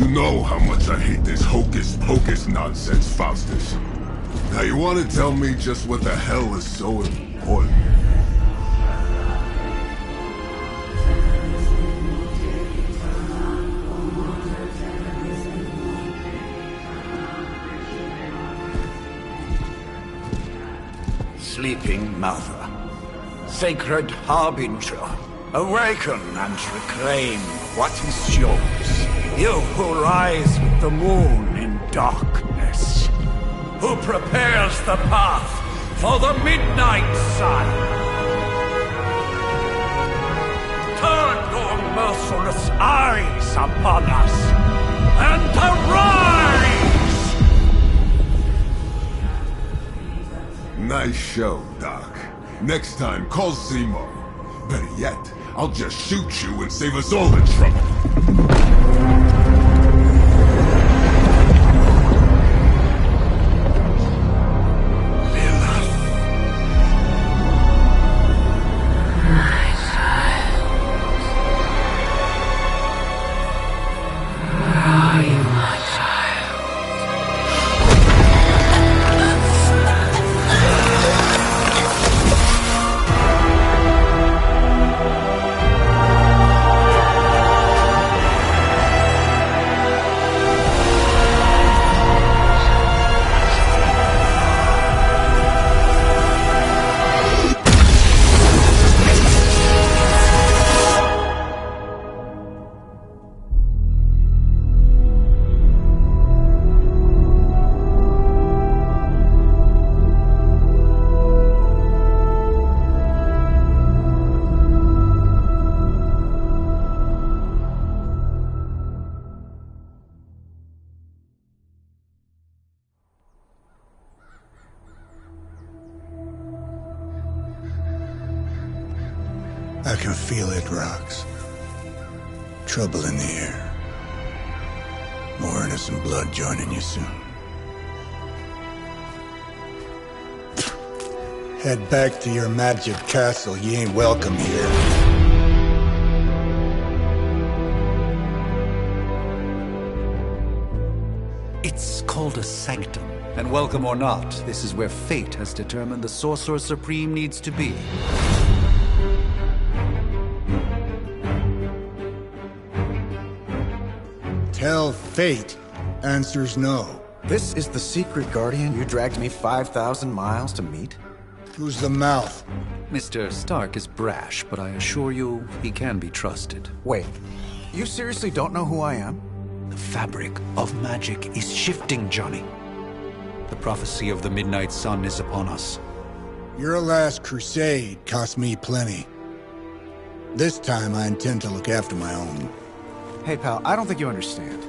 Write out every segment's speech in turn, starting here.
know how much I hate this hocus-pocus nonsense, Faustus. Now you want to tell me just what the hell is so important? Sleeping Mother, sacred harbinger, awaken and reclaim what is yours. You who rise with the moon in darkness, who prepares the path for the midnight sun. Turn your merciless eyes upon us, and arise! Nice show, Doc. Next time, call Zemo. Better yet, I'll just shoot you and save us all the trouble. I can feel it, Rox. Trouble in the air. More innocent blood joining you soon. Head back to your magic castle. You ain't welcome here. It's called a sanctum. And welcome or not, this is where fate has determined the Sorcerer Supreme needs to be. Tell fate. Answers no. This is the secret guardian you dragged me 5,000 miles to meet? Who's the mouth? Mr. Stark is brash, but I assure you, he can be trusted. Wait, you seriously don't know who I am? The fabric of magic is shifting, Johnny. The prophecy of the Midnight Sun is upon us. Your last crusade cost me plenty. This time I intend to look after my own. Hey pal, I don't think you understand.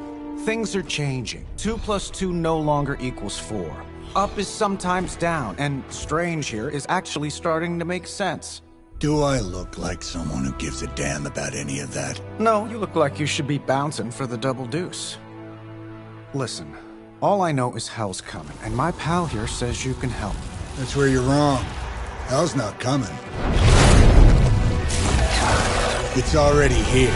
Things are changing. 2 + 2 no longer equals 4. Up is sometimes down, and strange here is actually starting to make sense. Do I look like someone who gives a damn about any of that? No, you look like you should be bouncing for the double deuce. Listen, all I know is hell's coming, and my pal here says you can help. That's where you're wrong. Hell's not coming. It's already here.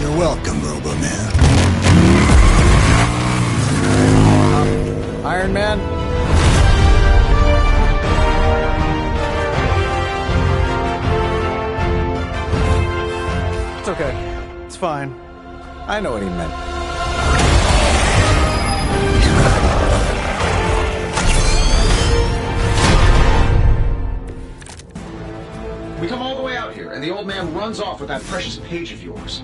You're welcome, Robo-Man. Iron Man? It's okay. It's fine. I know what he meant. We come all the way out here, and the old man runs off with that precious page of yours.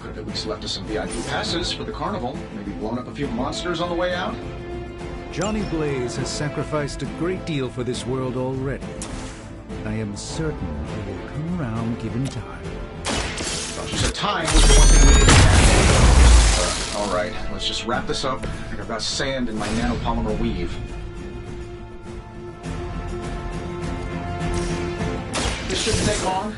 Could have at least left us some VIP passes for the carnival. Maybe blown up a few monsters on the way out. Johnny Blaze has sacrificed a great deal for this world already. I am certain he will come around given time. Well, she said time was the one thing we didn't have. All right, let's just wrap this up. I think I've got sand in my nanopolymer weave. This shouldn't take long.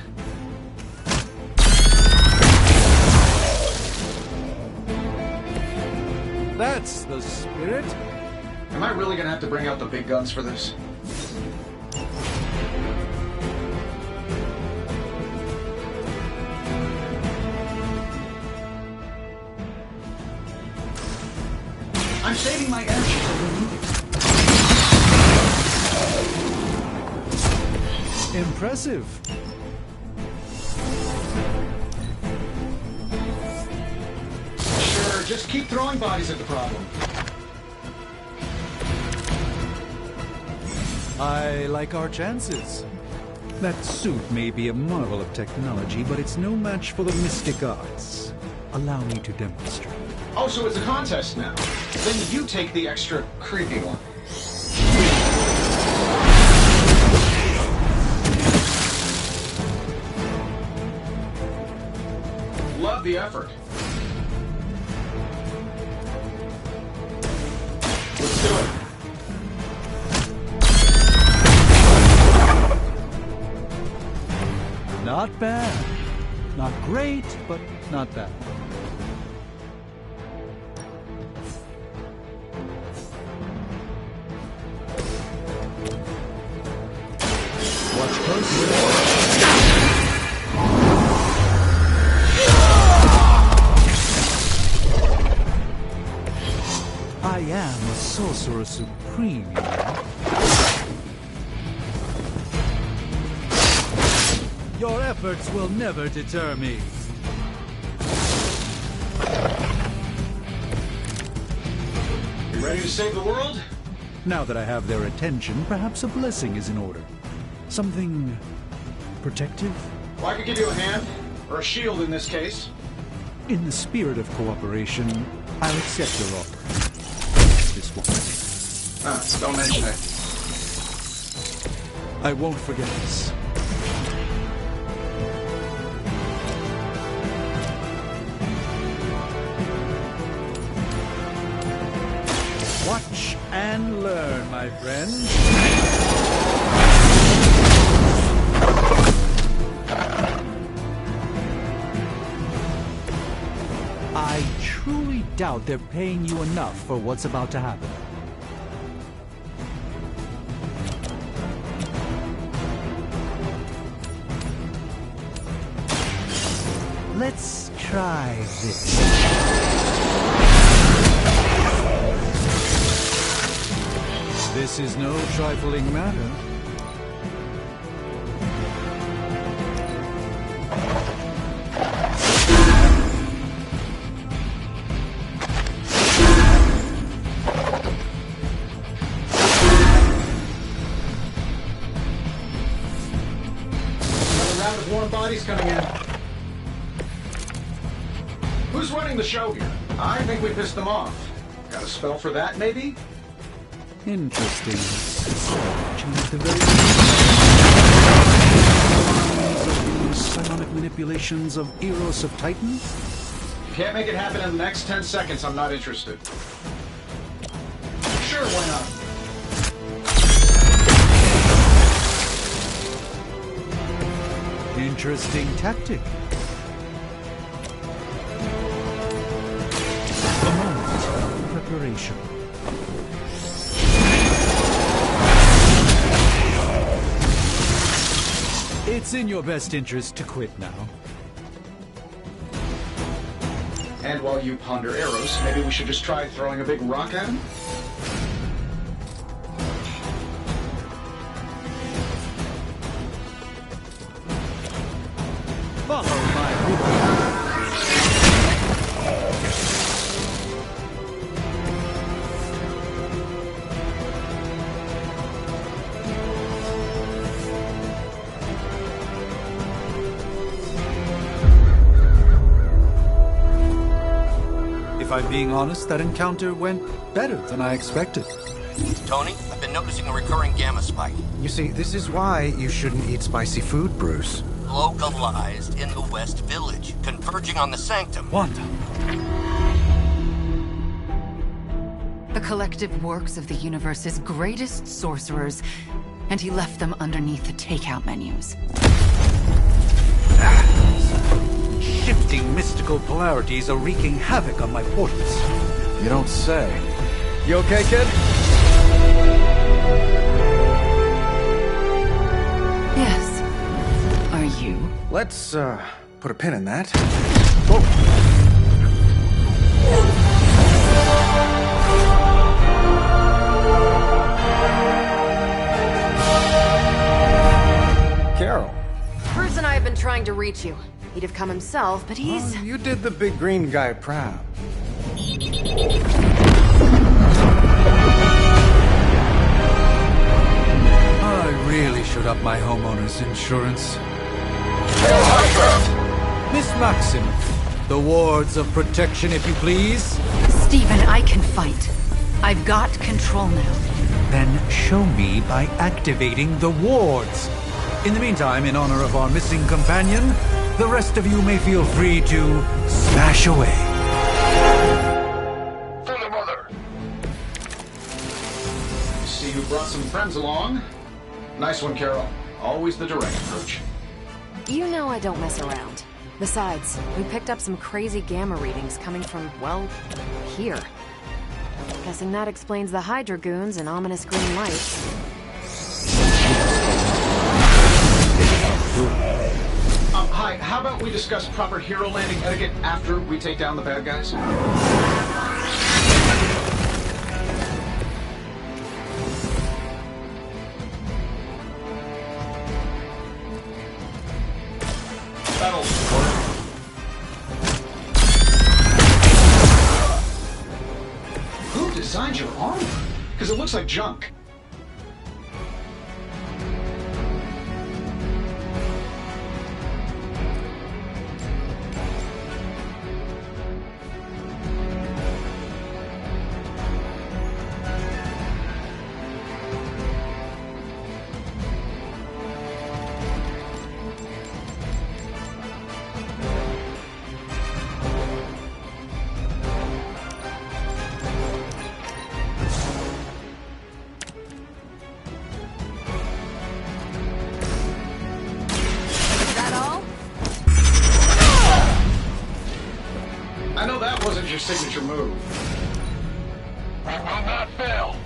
That's the spirit. Am I really gonna have to bring out the big guns for this? saving my energy for the movie. Impressive. Sure, just keep throwing bodies at the problem. I like our chances. That suit may be a marvel of technology, but it's no match for the mystic arts. Allow me to demonstrate. Oh, so it's a contest now. Then you take the extra creepy one. Love the effort. Let's do it. Not bad. Not great, but not bad. Watch closely. I am a sorcerer supreme, you know. Your efforts will never deter me. You ready to save the world? Now that I have their attention, perhaps a blessing is in order. Something protective? Well, I could give you a hand, or a shield in this case. In the spirit of cooperation, I'll accept your offer. This one. Don't mention it. I won't forget this. Watch and learn, my friend. I truly doubt they're paying you enough for what's about to happen. Let's try this. This is no trifling matter. Another round of warm bodies coming in. Who's running the show here? I think we pissed them off. Got a spell for that, maybe? Interesting. Change the very psionic manipulations of Eros of Titan? Can't make it happen in the next 10 seconds, I'm not interested. Sure, why not? Interesting tactic. A moment of preparation. It's in your best interest to quit now. And while you ponder arrows, maybe we should just try throwing a big rock at him? Follow my lead. If I'm being honest, that encounter went better than I expected. Tony, I've been noticing a recurring gamma spike. You see, this is why you shouldn't eat spicy food, Bruce. Localized in the West Village, converging on the Sanctum. Wanda. The collective works of the universe's greatest sorcerers, and he left them underneath the takeout menus. Shifting mystical polarities are wreaking havoc on my portals. You don't say. You okay, kid? Yes. Are you? Let's, put a pin in that. Oh. been trying to reach you. He'd have come himself, but he's... Oh, you did the big green guy proud. I really should up my homeowner's insurance. Miss Maxim, the wards of protection, if you please. Stephen, I can fight. I've got control now. Then show me by activating the wards. In the meantime, in honor of our missing companion, the rest of you may feel free to smash away. For the mother! See who brought some friends along? Nice one, Carol. Always the direct approach. You know I don't mess around. Besides, we picked up some crazy gamma readings coming from, well, here. Guessing that explains the Hydra goons and ominous green lights. Hi, how about we discuss proper hero landing etiquette after we take down the bad guys? That'll work. Who designed your armor? Because it looks like junk. I know that wasn't your signature move. I will not fail.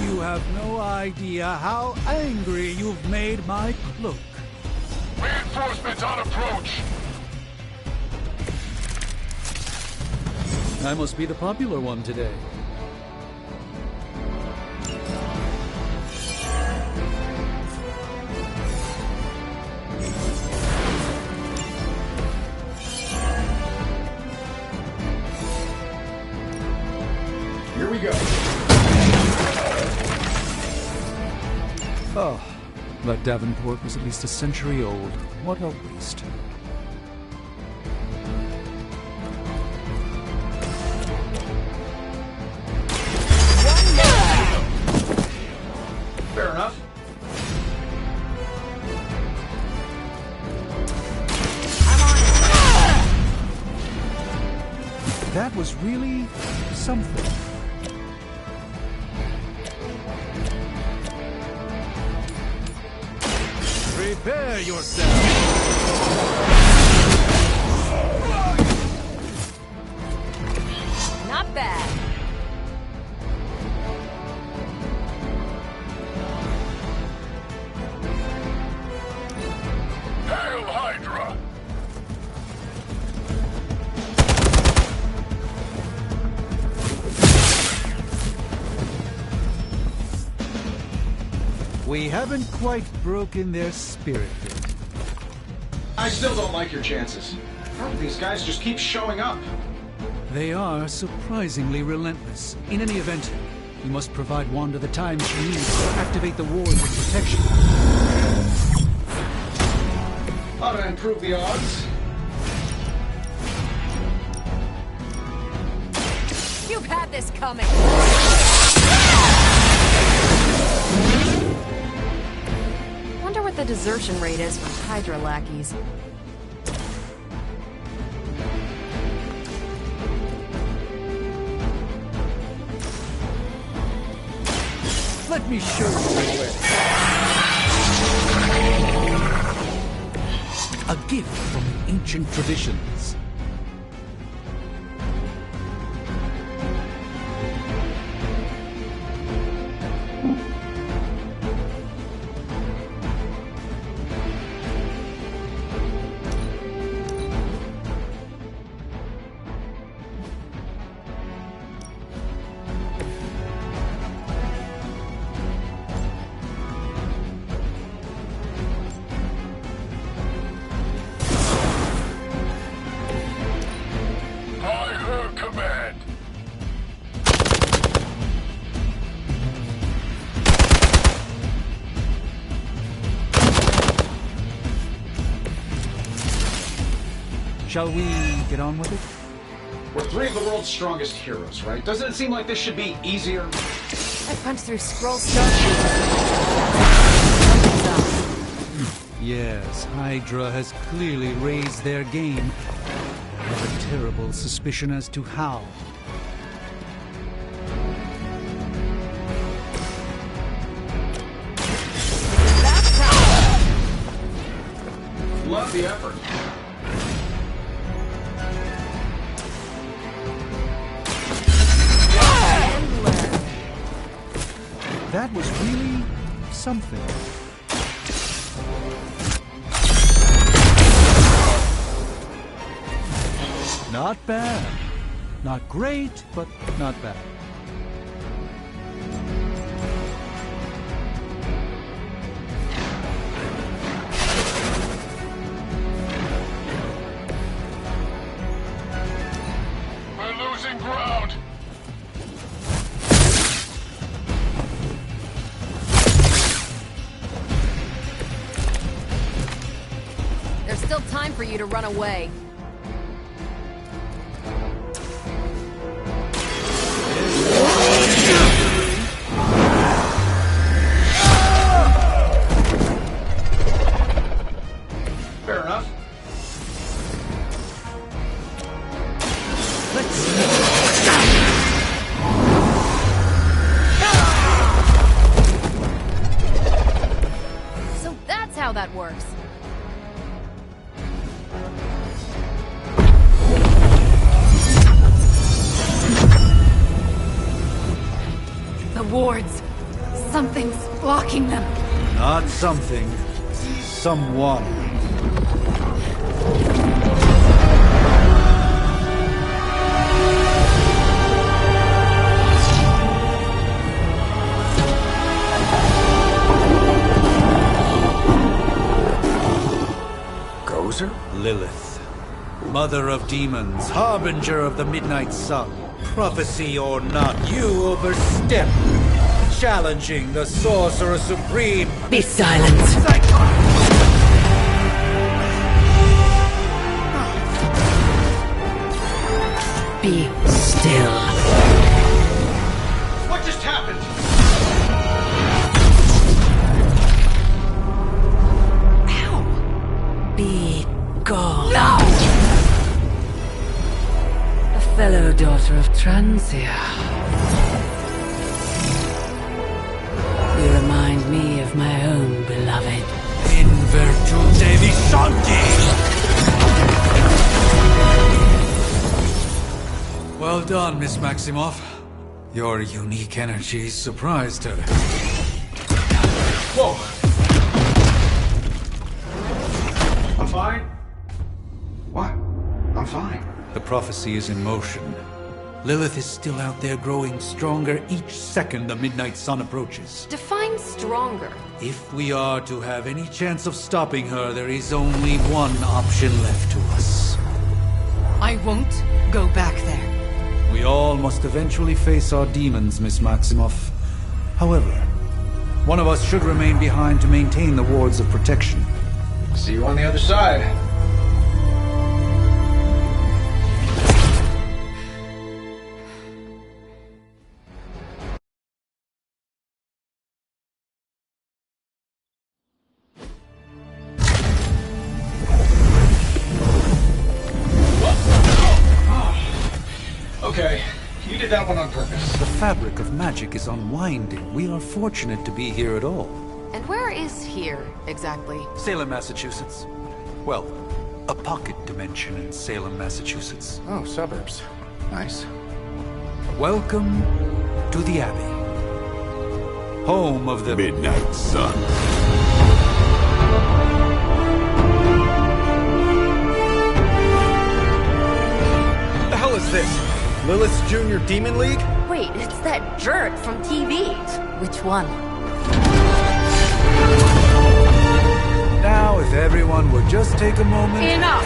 You have no idea how angry you've made my cloak. Reinforcements on approach. I must be the popular one today. Here we go. Oh, that Davenport was at least a century old. What a waste. Fair enough. That was really something. Prepare yourself! Not bad. Hail Hydra! We haven't quite broken their spirit yet. I still don't like your chances. How do these guys just keep showing up? They are surprisingly relentless. In any event, you must provide Wanda the time she needs to activate the wards of protection. Ought to improve the odds. You've had this coming. Wonder what the desertion rate is for Hydra lackeys. Let me show you the way. A gift from the ancient traditions. Shall we get on with it? We're three of the world's strongest heroes, right? Doesn't it seem like this should be easier? I punched through scroll stuff. Yes, Hydra has clearly raised their game. I have a terrible suspicion as to how. Love the effort. That was really something. Not bad. Not great, but not bad. We're losing ground. There's still time for you to run away. Fair enough. So that's how that works. The wards. Something's blocking them. Not something. Someone. Gozer? Lilith. Mother of demons, harbinger of the midnight sun. Prophecy or not, you overstep. Challenging the Sorcerer Supreme. Be silent. Be still. What just happened? Be gone. No! A fellow daughter of Transia. You remind me of my own beloved. In virtute vishanti! Well done, Miss Maximoff. Your unique energy surprised her. Whoa! I'm fine. What? I'm fine. The prophecy is in motion. Lilith is still out there growing stronger each second the midnight sun approaches. Define stronger. If we are to have any chance of stopping her, there is only one option left to us. I won't go back there. We all must eventually face our demons, Miss Maximoff. However, one of us should remain behind to maintain the wards of protection. See you on the other side. Okay, you did that one on purpose. The fabric of magic is unwinding. We are fortunate to be here at all. And where is here, exactly? Salem, Massachusetts. Well, a pocket dimension in Salem, Massachusetts. Oh, suburbs. Nice. Welcome to the Abbey. Home of the Midnight Sun. The hell is this? Lilith's Junior Demon League? Wait, it's that jerk from TV. Which one? Now, if everyone would just take a moment... Enough!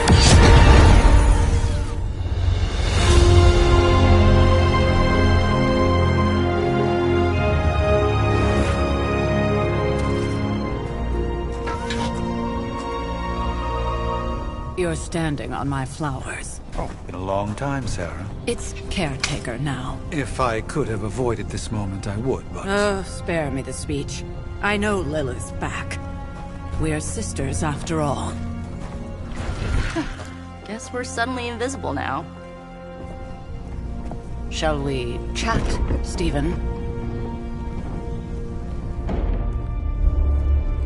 You're standing on my flowers. Oh, been a long time, Sarah. It's caretaker now. If I could have avoided this moment, I would, but... Oh, spare me the speech. I know Lilith's back. We're sisters after all. Guess we're suddenly invisible now. Shall we chat, Stephen?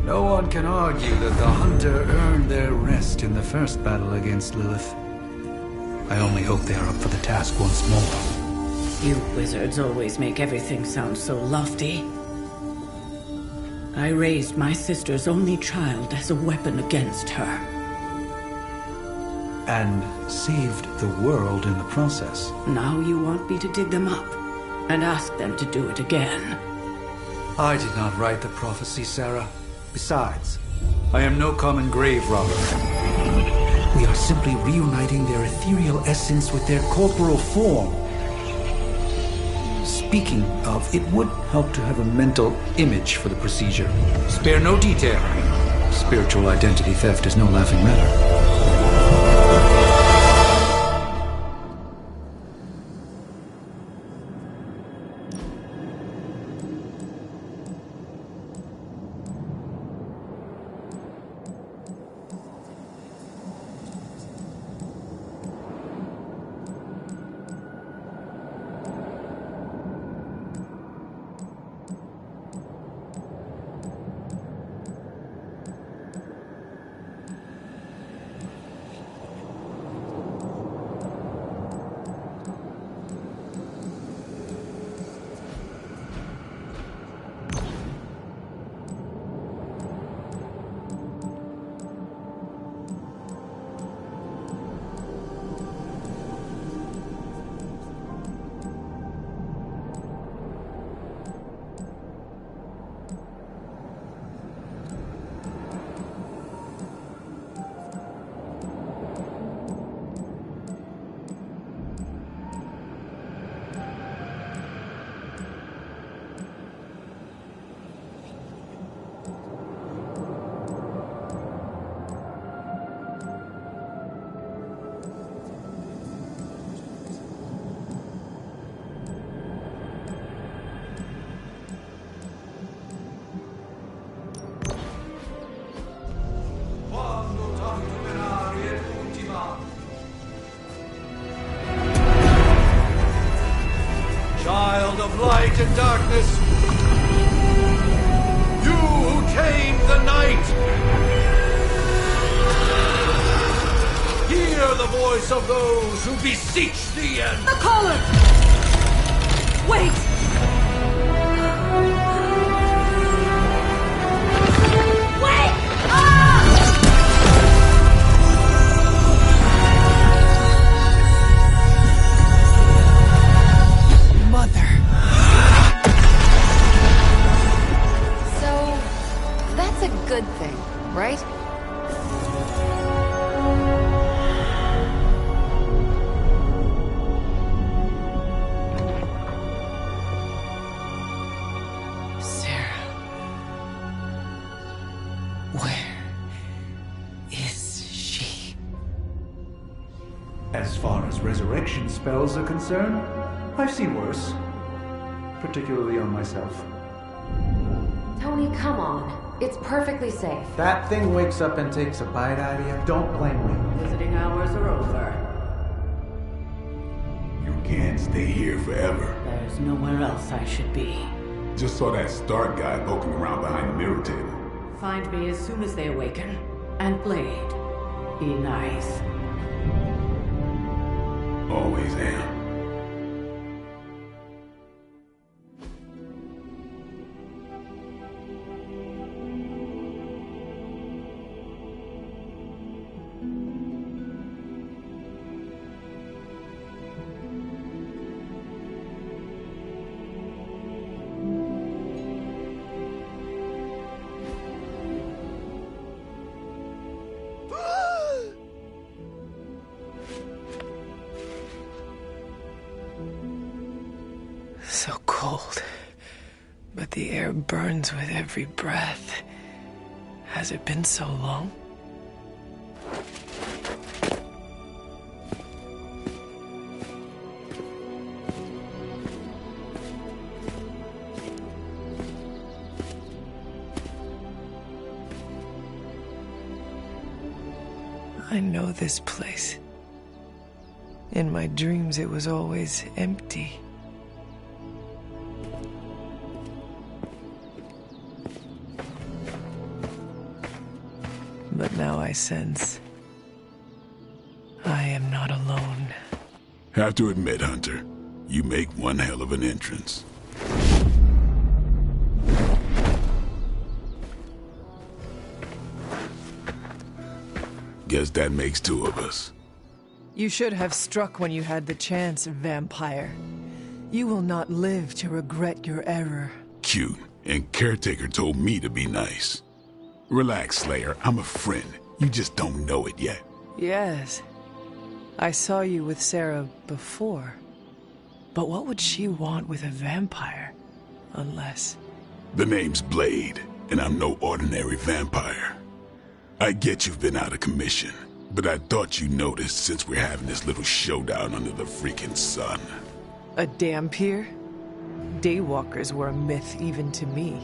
No one can argue that the Hunter earned their rest in the first battle against Lilith. I only hope they are up for the task once more. You wizards always make everything sound so lofty. I raised my sister's only child as a weapon against her. And saved the world in the process. Now you want me to dig them up and ask them to do it again. I did not write the prophecy, Sarah. Besides, I am no common grave robber. We are simply reuniting their ethereal essence with their corporal form. Speaking of, it would help to have a mental image for the procedure. Spare no detail. Spiritual identity theft is no laughing matter. Child of light and darkness, you who tame the night, hear the voice of those who beseech thee and... The caller! Wait! Good thing, right? Sarah. Where is she? As far as resurrection spells are concerned, I've seen worse. Particularly on myself. Tony, come on. It's perfectly safe. That thing wakes up and takes a bite out of you. Don't blame me. Visiting hours are over. You can't stay here forever. There's nowhere else I should be. Just saw that Stark guy poking around behind the mirror table. Find me as soon as they awaken. And Blade, be nice. Always am. So cold, but the air burns with every breath. Has it been so long? I know this place. In my dreams, it was always empty. But now I sense I am not alone. Have to admit, Hunter, you make one hell of an entrance. Guess that makes two of us. You should have struck when you had the chance, vampire. You will not live to regret your error. Cute, and Caretaker told me to be nice. Relax, Slayer, I'm a friend. You just don't know it yet. Yes. I saw you with Sarah before. But what would she want with a vampire? Unless... The name's Blade, and I'm no ordinary vampire. I get you've been out of commission, but I thought you noticed since we're having this little showdown under the freaking sun. A dampier? Daywalkers were a myth even to me.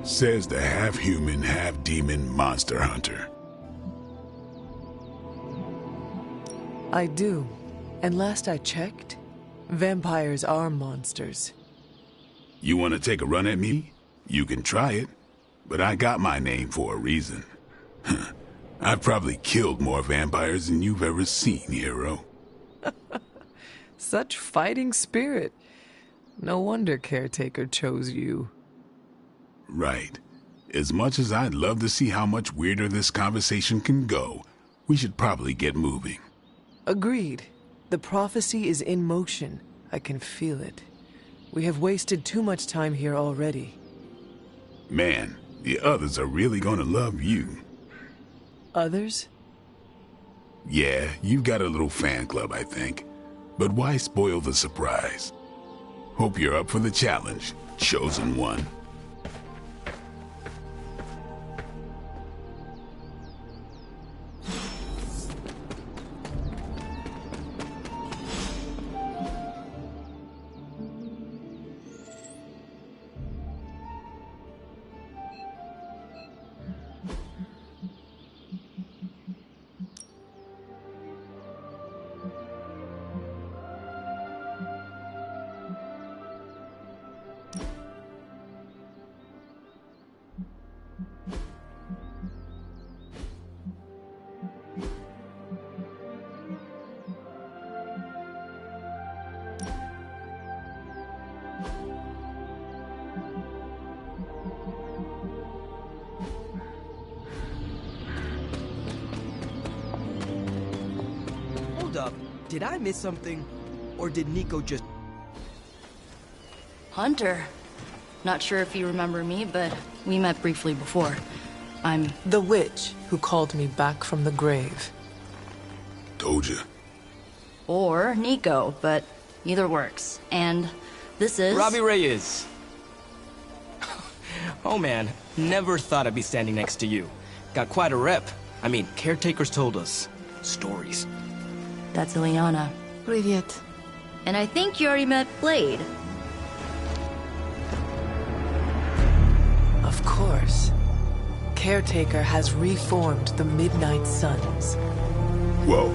Says the half-human, half-demon monster hunter. I do. And last I checked, vampires are monsters. You want to take a run at me? You can try it. But I got my name for a reason. I've probably killed more vampires than you've ever seen, hero. Such fighting spirit. No wonder Caretaker chose you. Right. As much as I'd love to see how much weirder this conversation can go, we should probably get moving. Agreed. The prophecy is in motion. I can feel it. We have wasted too much time here already. Man, the others are really gonna love you. Others? Yeah, you've got a little fan club, I think. But why spoil the surprise? Hope you're up for the challenge, chosen one. Up. Did I miss something? Or did Nico just... Hunter. Not sure if you remember me, but we met briefly before. I'm... The witch who called me back from the grave. Told you. Or Nico, but either works. And this is... Robbie Reyes. Oh man, never thought I'd be standing next to you. Got quite a rep. I mean, Caretaker's told us stories. That's Ileana. Привет. And I think you already met Blade. Of course. Caretaker has reformed the Midnight Suns. Whoa.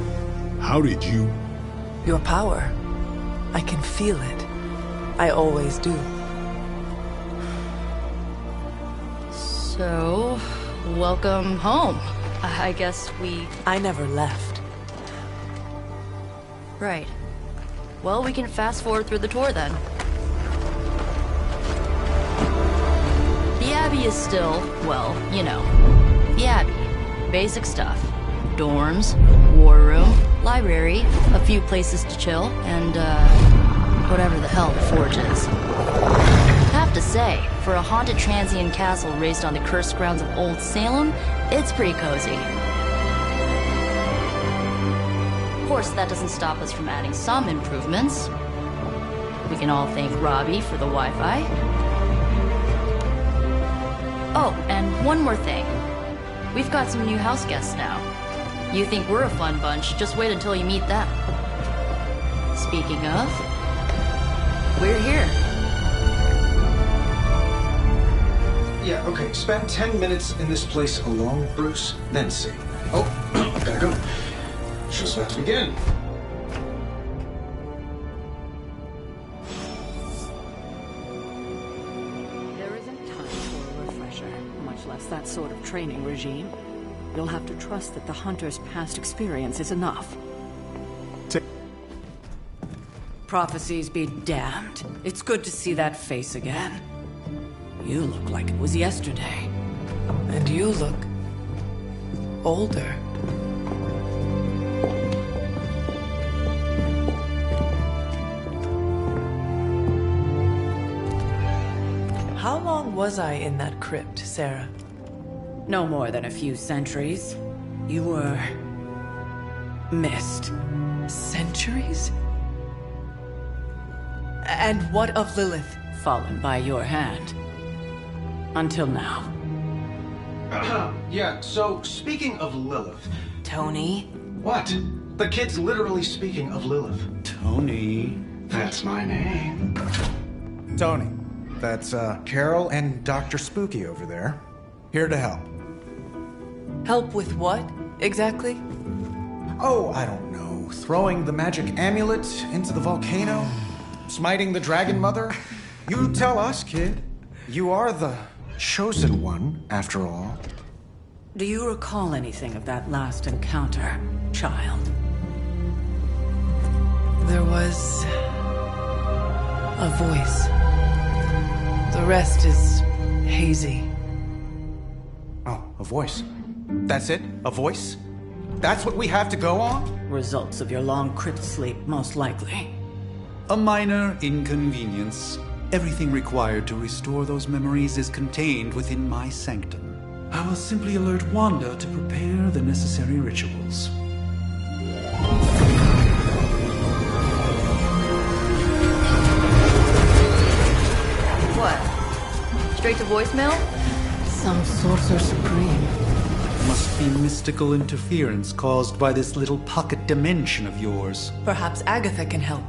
How did you... Your power. I can feel it. I always do. So... welcome home. I guess we... I never left. Right. Well, we can fast forward through the tour then. The Abbey is still, well, you know, the Abbey. Basic stuff. Dorms, war room, library, a few places to chill, and, whatever the hell the Forge is. Have to say, for a haunted transient castle raised on the cursed grounds of Old Salem, it's pretty cozy. Of course, that doesn't stop us from adding some improvements. We can all thank Robbie for the Wi-Fi. Oh, and one more thing. We've got some new house guests now. You think we're a fun bunch, just wait until you meet them. Speaking of, we're here. Yeah, okay. Spend 10 minutes in this place alone, Bruce, then see. Oh, gotta go. Show's about to begin. There isn't time for a refresher, much less that sort of training regime. You'll have to trust that the Hunter's past experience is enough. Prophecies be damned. It's good to see that face again. You look like it was yesterday. And you look older. How long was I in that crypt, Sarah? No more than a few centuries. You were missed. Centuries? And what of Lilith? Fallen by your hand. Until now. Yeah, so speaking of Lilith... Tony? What? The kid's literally speaking of Lilith. Tony. That's my name. Tony. That's, Carol and Dr. Spooky over there. Here to help. Help with what, exactly? Oh, I don't know. Throwing the magic amulet into the volcano? Smiting the Dragon Mother? You tell us, kid. You are the chosen one, after all. Do you recall anything of that last encounter, child? There was a voice. The rest is hazy. Oh, a voice. That's it? A voice? That's what we have to go on? Results of your long crypt sleep, most likely. A minor inconvenience. Everything required to restore those memories is contained within my sanctum. I will simply alert Wanda to prepare the necessary rituals. What? Straight to voicemail? Some Sorcerer Supreme. Must be mystical interference caused by this little pocket dimension of yours. Perhaps Agatha can help.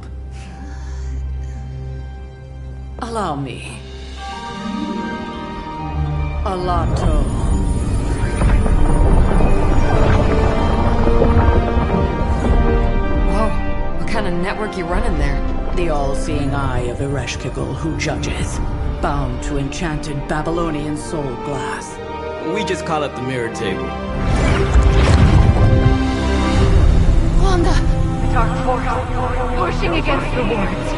Allow me. Alato. Whoa, what kind of network you running there? The all-seeing eye of Ereshkigal who judges. Bound to enchanted Babylonian soul glass. We just call it the mirror table. Wanda! Dark portal, pushing against the wards.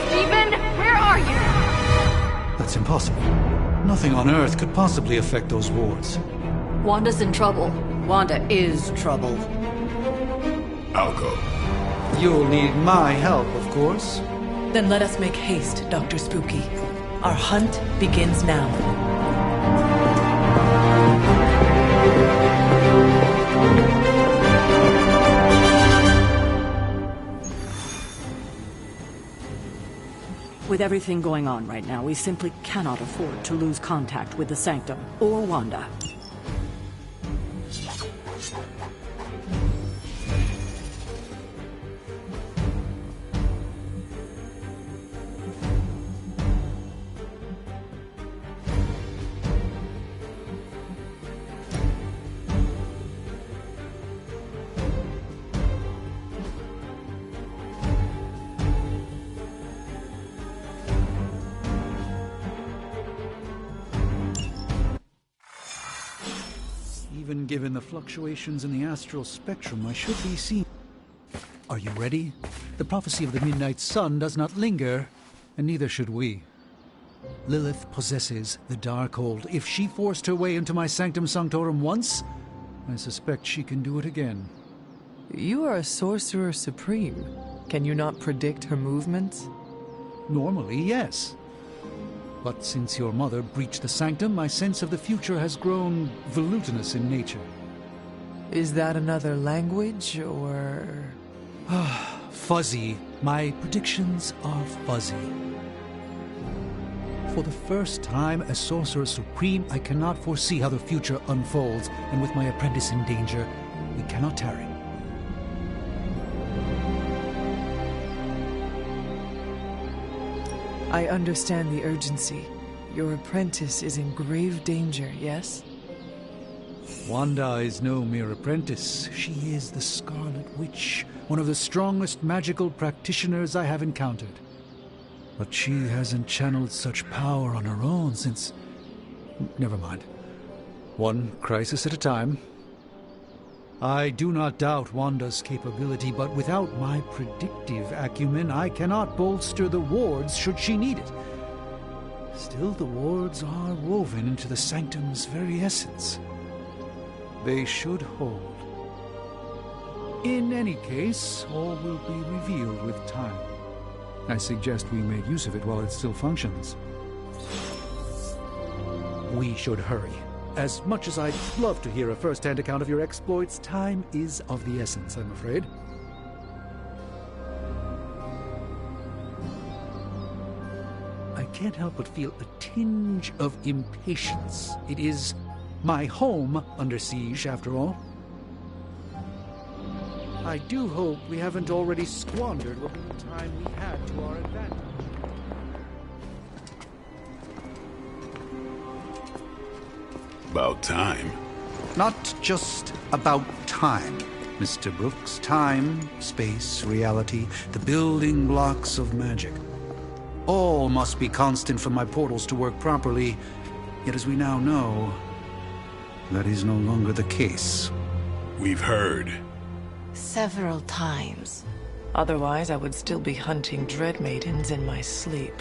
Stephen, where are you? That's impossible. Nothing on Earth could possibly affect those wards. Wanda's in trouble. Wanda is trouble. I'll go. You'll need my help, of course. Then let us make haste, Dr. Spooky. Our hunt begins now. With everything going on right now, we simply cannot afford to lose contact with the Sanctum or Wanda. Even given the fluctuations in the astral spectrum, I should be seen. Are you ready? The prophecy of the Midnight Sun does not linger, and neither should we. Lilith possesses the Darkhold. If she forced her way into my Sanctum Sanctorum once, I suspect she can do it again. You are a Sorcerer Supreme. Can you not predict her movements? Normally, yes. But since your mother breached the Sanctum, my sense of the future has grown volutinous in nature. Is that another language, or...? Fuzzy. My predictions are fuzzy. For the first time as Sorcerer Supreme, I cannot foresee how the future unfolds, and with my apprentice in danger, we cannot tarry. I understand the urgency. Your apprentice is in grave danger, yes? Wanda is no mere apprentice. She is the Scarlet Witch, one of the strongest magical practitioners I have encountered. But she hasn't channeled such power on her own since... Never mind. One crisis at a time. I do not doubt Wanda's capability, but without my predictive acumen, I cannot bolster the wards should she need it. Still, the wards are woven into the sanctum's very essence. They should hold. In any case, all will be revealed with time. I suggest we make use of it while it still functions. We should hurry. As much as I'd love to hear a first-hand account of your exploits, time is of the essence, I'm afraid. I can't help but feel a tinge of impatience. It is my home under siege, after all. I do hope we haven't already squandered what little time we had to our advantage. About time. Not just about time, Mr. Brooks. Time, space, reality, the building blocks of magic. All must be constant for my portals to work properly, yet as we now know, that is no longer the case. We've heard. Several times. Otherwise, I would still be hunting Dread Maidens in my sleep.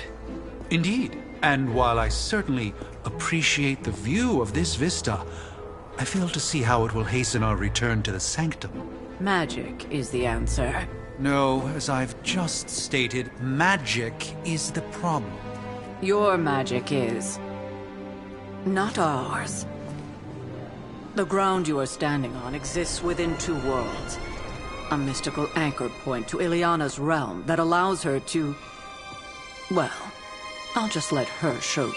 Indeed. And while I certainly appreciate the view of this vista, I fail to see how it will hasten our return to the sanctum. Magic is the answer. No, as I've just stated, magic is the problem. Your magic is... not ours. The ground you are standing on exists within two worlds. A mystical anchor point to Ileana's realm that allows her to... well, I'll just let her show you.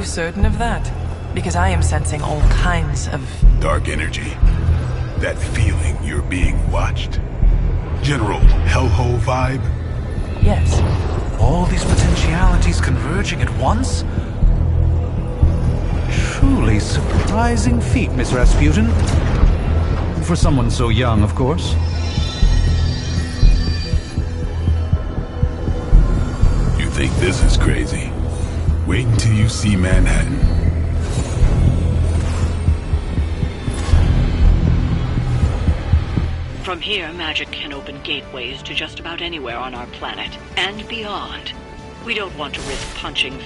Certain of that? Because I am sensing all kinds of... dark energy. That feeling you're being watched. General hellhole vibe? Yes. All these potentialities converging at once? Truly surprising feat, Miss Rasputin. For someone so young, of course. You think this is crazy? Wait until you see Manhattan. From here, magic can open gateways to just about anywhere on our planet, and beyond. We don't want to risk punching...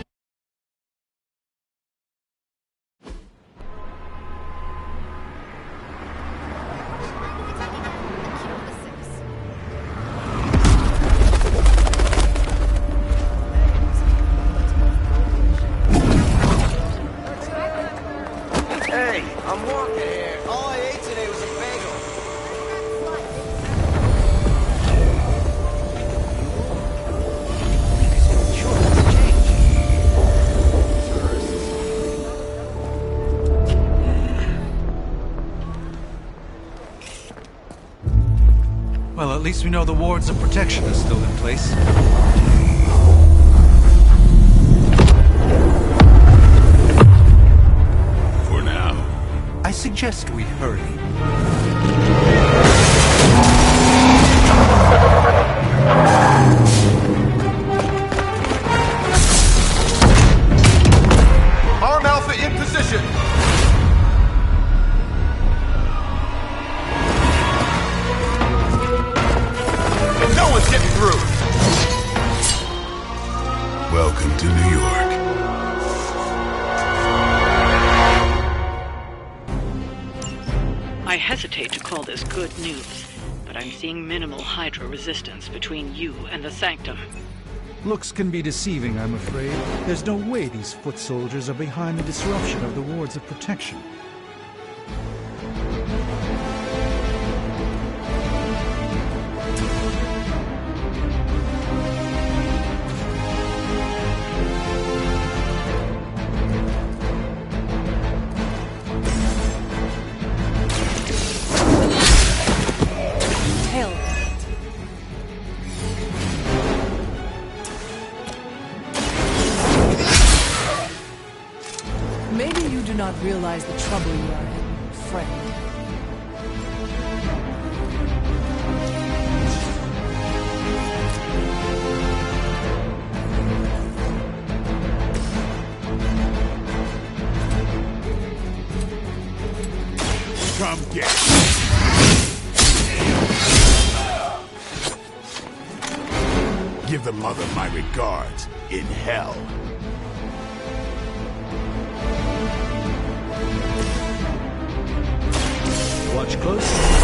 Well, at least we know the wards of protection are still in place. For now. I suggest we hurry. Arm Alpha in position! hesitate to call this good news, but I'm seeing minimal Hydra resistance between you and the Sanctum. Looks can be deceiving, I'm afraid. There's no way these foot soldiers are behind the disruption of the wards of protection. Maybe you do not realize the trouble you are in, friend. Come get it. Give the mother my regards in hell. Watch closely.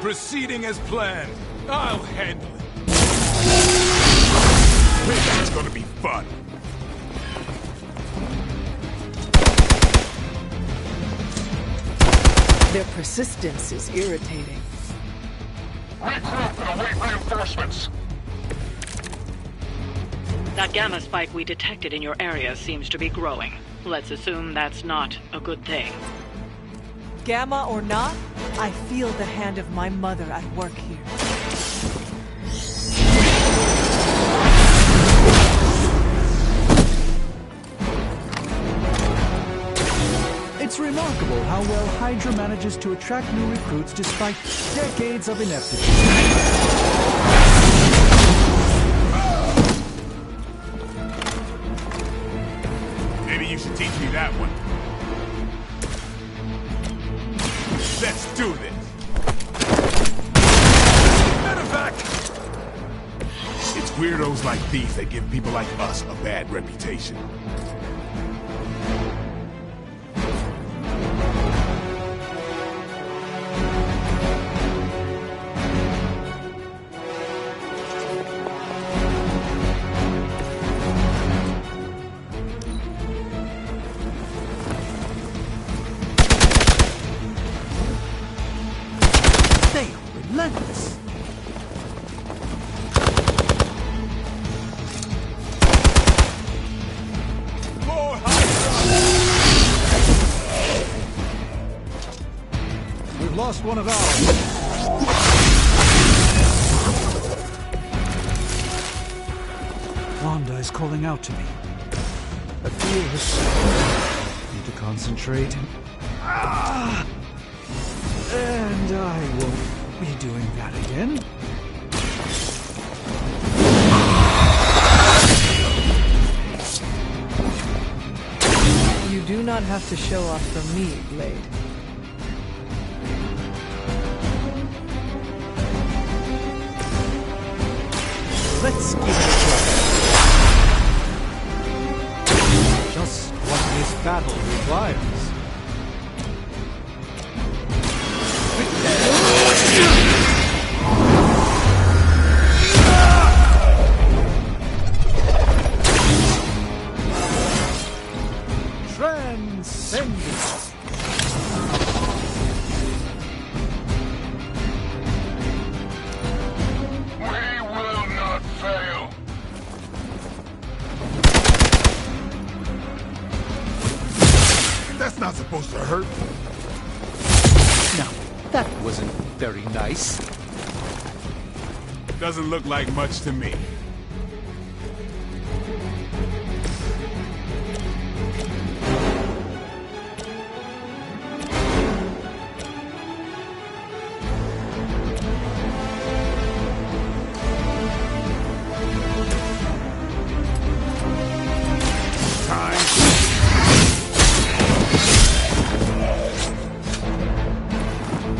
Proceeding as planned. I'll handle it. Payback's gonna be fun. Their persistence is irritating. Regroup and await reinforcements. That gamma spike we detected in your area seems to be growing. Let's assume that's not a good thing. Gamma or not, I feel the hand of my mother at work here. It's remarkable how well Hydra manages to attract new recruits despite decades of ineptitude. Maybe you should teach me that one. Let's do this! Medevac! It's weirdos like these that give people like us a bad reputation. Relentless. More Hydra! We've lost one of ours. Wanda is calling out to me. I feel this. Need to concentrate. And I won't be doing that again. You do not have to show off for me, Blade. Let's give it a try. Just what this battle requires. Transcendence. We will not fail. That's not supposed to hurt. Now, That wasn't very nice. Doesn't look like much to me.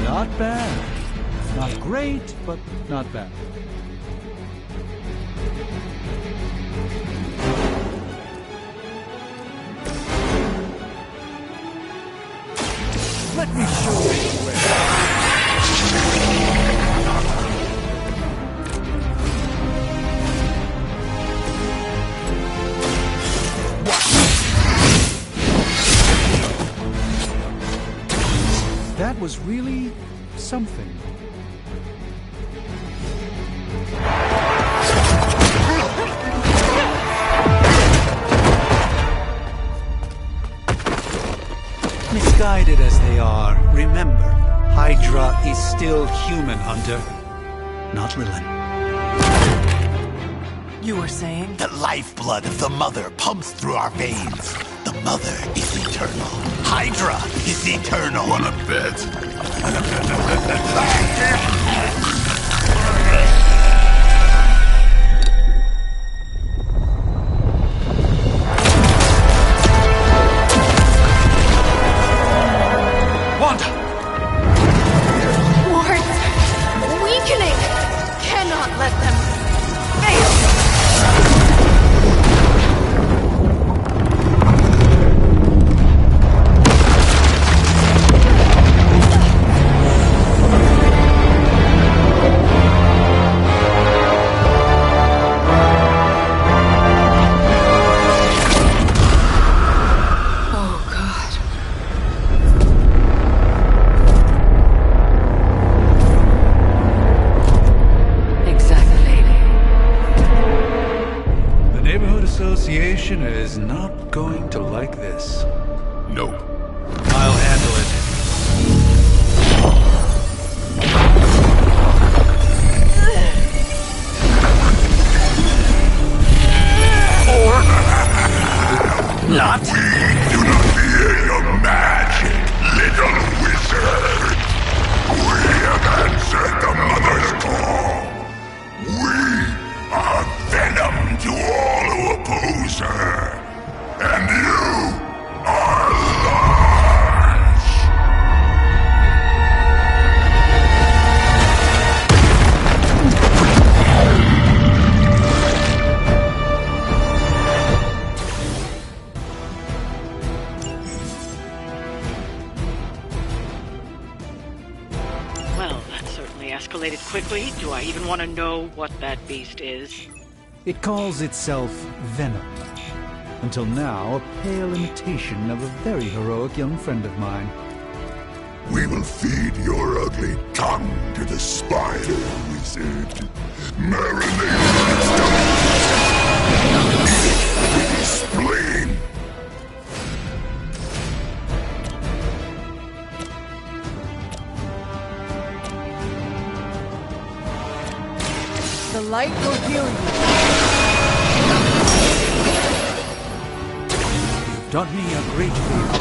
Not bad. Not great, but not bad. Let me show you the way. That was really something. Misguided as they are, remember, Hydra is still human, Hunter. Not Lilin. You were saying? The lifeblood of the Mother pumps through our veins. The Mother is eternal. Hydra is eternal. Wanna bet? Wanda! Wards! Weakening! Cannot let them fail! Association is not going to like this. Nope. I'll handle it. Not? Do not fear your magic, little wizard. We have answered the Mother's call. We are venom to all who oppose her. And you are large. Well, that certainly escalated quickly. Do I even want to know what that beast is? It calls itself Venom. Until now, a pale imitation of a very heroic young friend of mine. We will feed your ugly tongue to the spider, wizard. Marinate its tongue. Eat its spleen. The light will heal you. You've done me a great favor.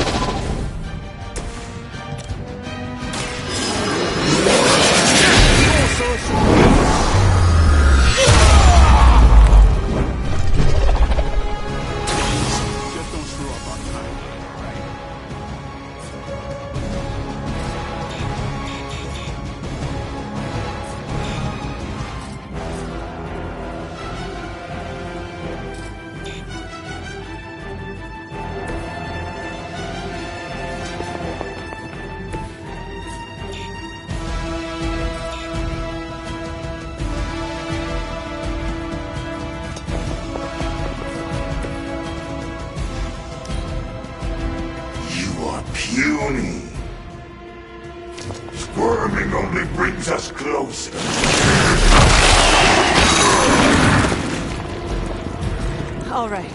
Just don't screw up on time, right? Puny. Squirming only brings us closer. All right.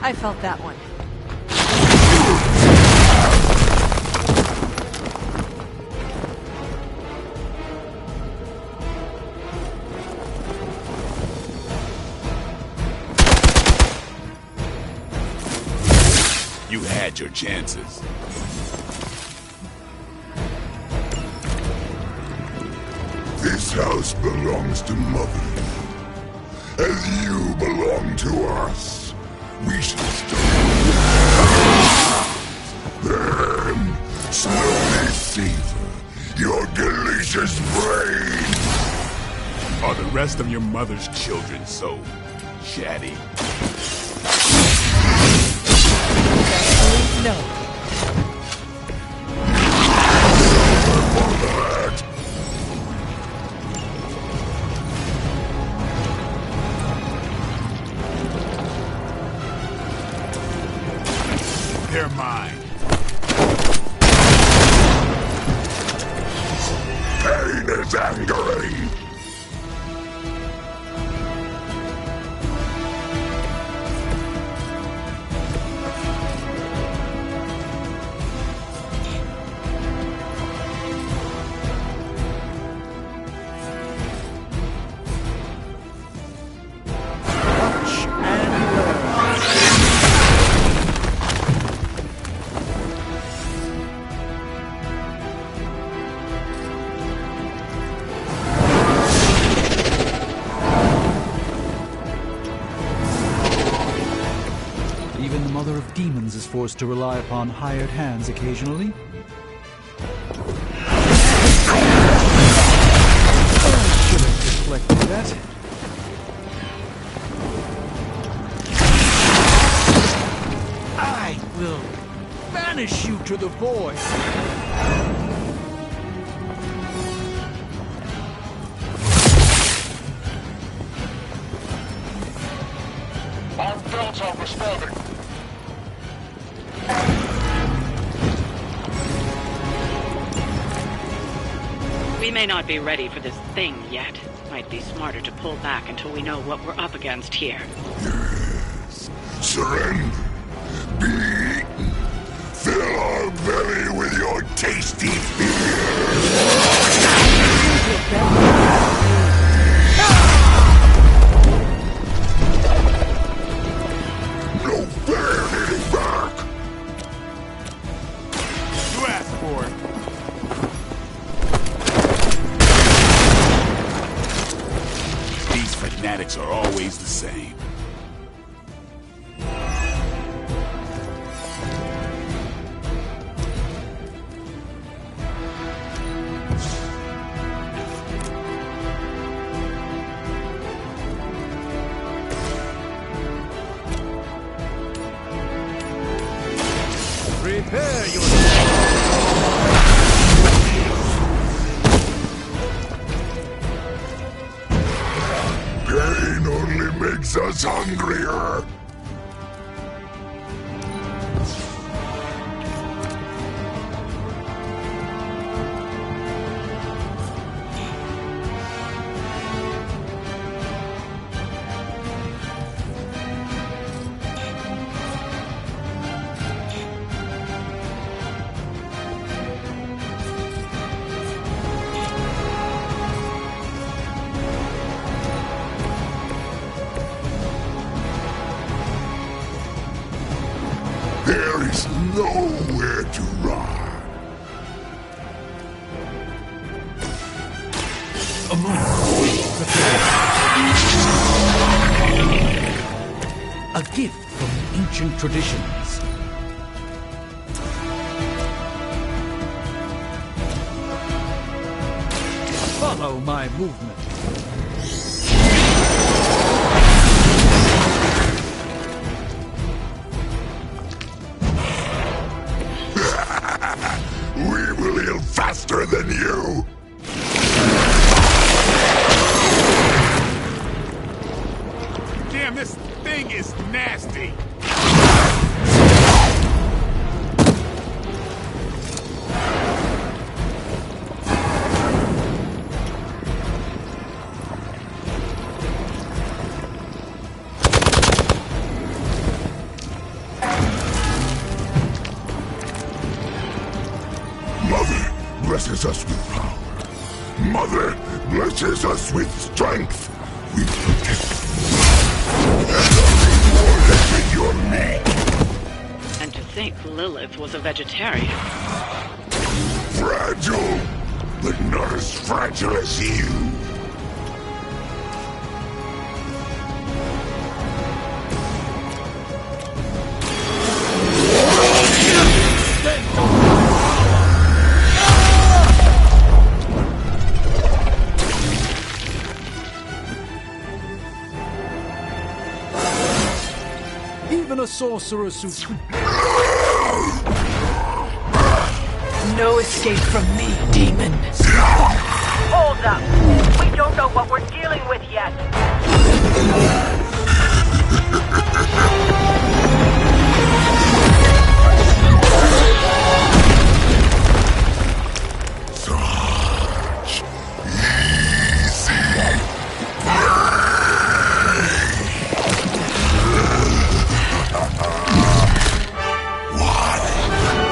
I felt that one. had your chances. This house belongs to Mother. As you belong to us. We shall start. Then, slowly savor your delicious brain. Are the rest of your mother's children so chatty? No. They're mine. Pain is angering. Even the Mother of Demons is forced to rely upon hired hands occasionally. Should have deflected that. I will banish you to the void. Our belts are responding. We may not be ready for this thing yet. Might be smarter to pull back until we know what we're up against here. Yes. Surrender. Be eaten. Fill our belly with your tasty fear. No fair hitting back. You asked for it. These fanatics are always the same. Prepare yourself. Pain only makes us hungrier. There is nowhere to run. A moment. A gift from ancient traditions. Follow my movement. We will heal faster than you. Damn, this thing is nasty. Mother blesses us with power. Mother blesses us with strength. We protect you. And the reward has been your meat. And to think Lilith was a vegetarian. Fragile, but not as fragile as you. Even a sorcerer suit. No escape from me, demon. Hold up. We don't know what we're dealing with yet. Such easy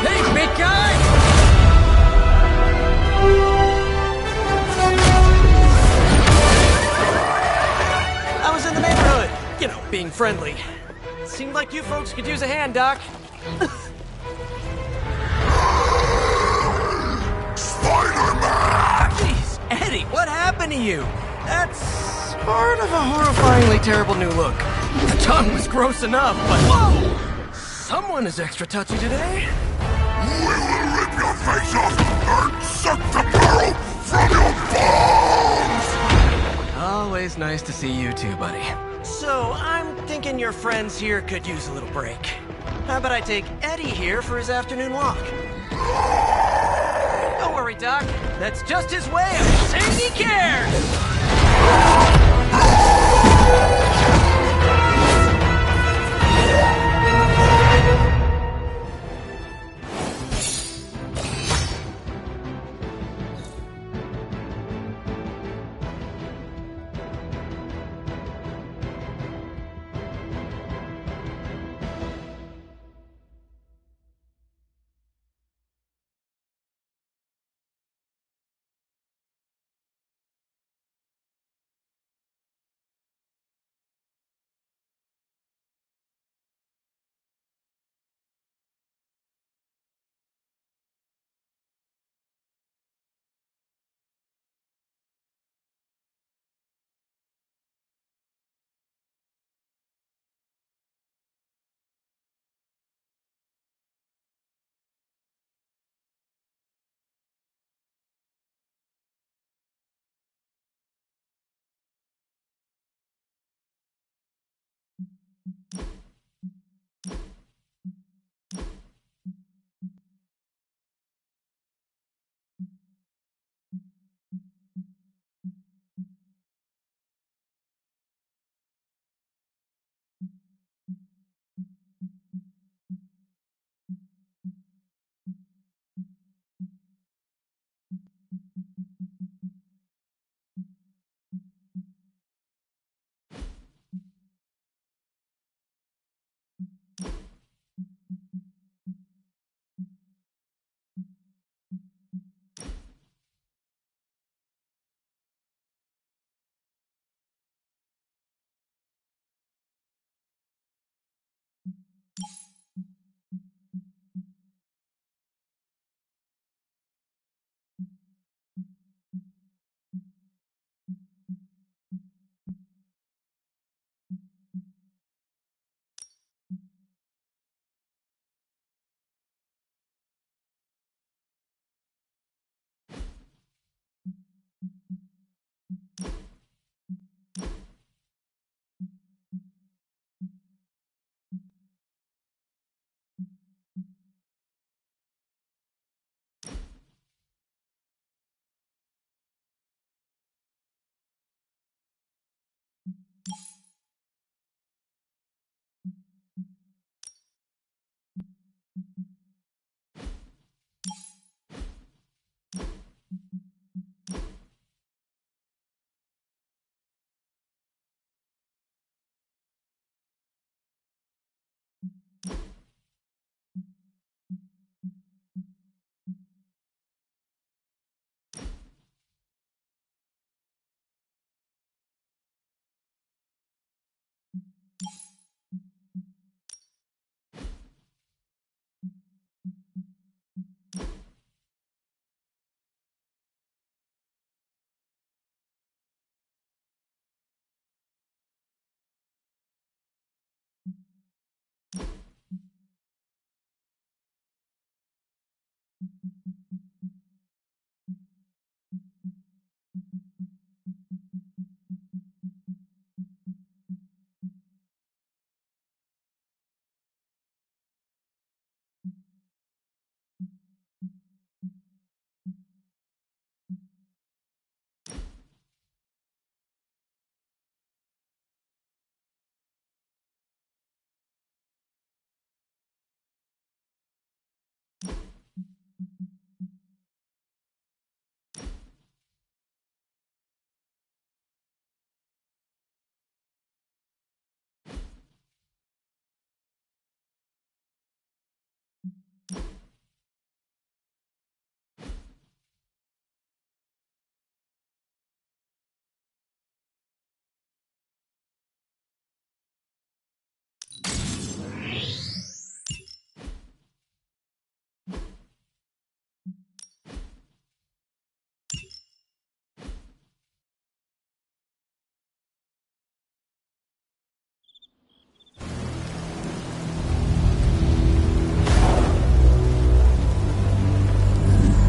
Hey, big guy! I was in the neighborhood, you know, being friendly. Seemed like you folks could use a hand, Doc. Spider-Man! Jeez, Eddie, what happened to you? That's sort of a horrifyingly terrible new look. The tongue was gross enough, but whoa! Someone is extra touchy today. We will rip your face off and suck the marrow from your bones! Always nice to see you too, buddy. So, I'm thinking your friends here could use a little break. How about I take Eddie here for his afternoon walk? Don't worry, Doc. That's just his way of saying he cares!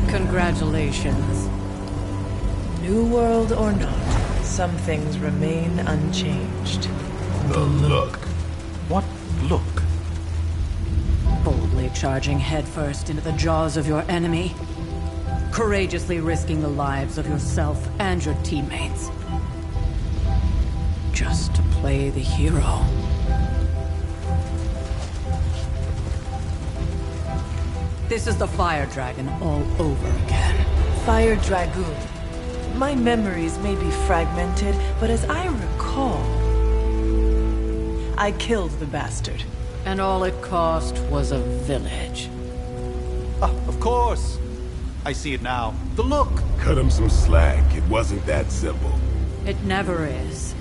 Congratulations. New world or not, some things remain unchanged. The look. What look? Boldly charging headfirst into the jaws of your enemy. Courageously risking the lives of yourself and your teammates. Just to play the hero. This is the Fire Dragon all over again. Fire Dragoon. My memories may be fragmented, but as I recall, I killed the bastard. And all it cost was a village. Of course. I see it now. The look. Cut him some slack. It wasn't that simple. It never is.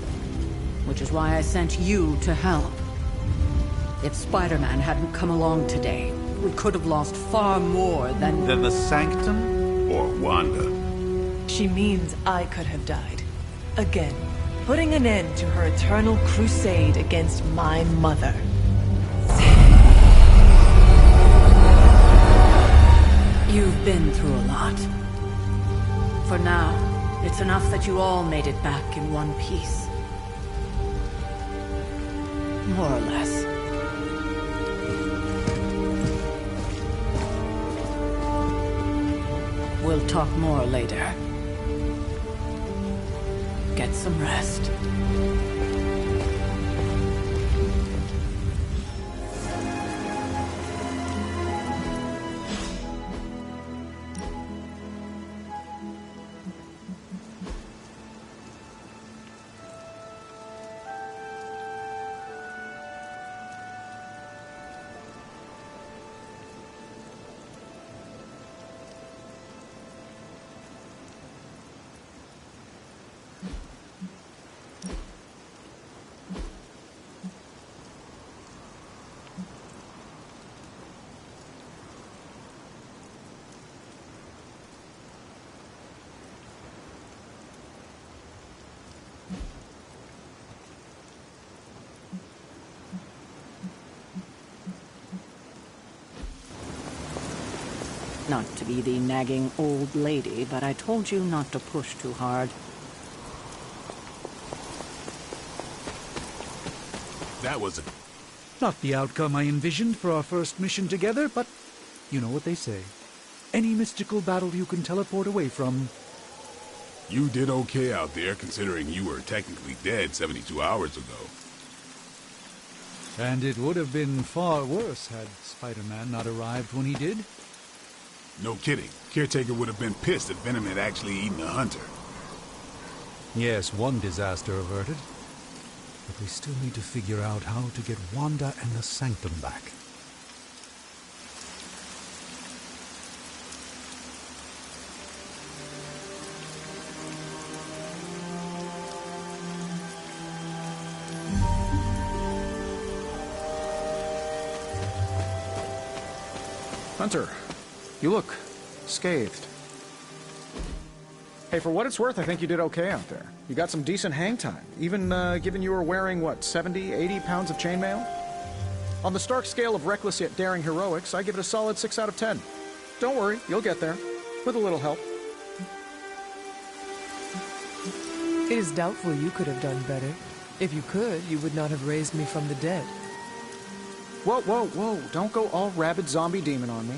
Which is why I sent you to help. If Spider-Man hadn't come along today, we could have lost far more than the Sanctum? Or Wanda. She means I could have died. Again, putting an end to her eternal crusade against my mother. You've been through a lot. For now, it's enough that you all made it back in one piece. More or less. We'll talk more later. Get some rest. Not to be the nagging old lady, but I told you not to push too hard. That was not the outcome I envisioned for our first mission together, but you know what they say. Any mystical battle you can teleport away from. You did okay out there, considering you were technically dead 72 hours ago. And it would have been far worse had Spider-Man not arrived when he did. No kidding. Caretaker would have been pissed if Venom had actually eaten a hunter. Yes, one disaster averted. But they still need to figure out how to get Wanda and the Sanctum back. Hunter, you look scathed. Hey, for what it's worth, I think you did okay out there. You got some decent hang time, even given you were wearing, what, 70, 80 pounds of chainmail? On the Stark scale of reckless yet daring heroics, I give it a solid 6 out of 10. Don't worry, you'll get there. With a little help. It is doubtful you could have done better. If you could, you would not have raised me from the dead. Whoa, whoa, whoa. Don't go all rabid zombie demon on me.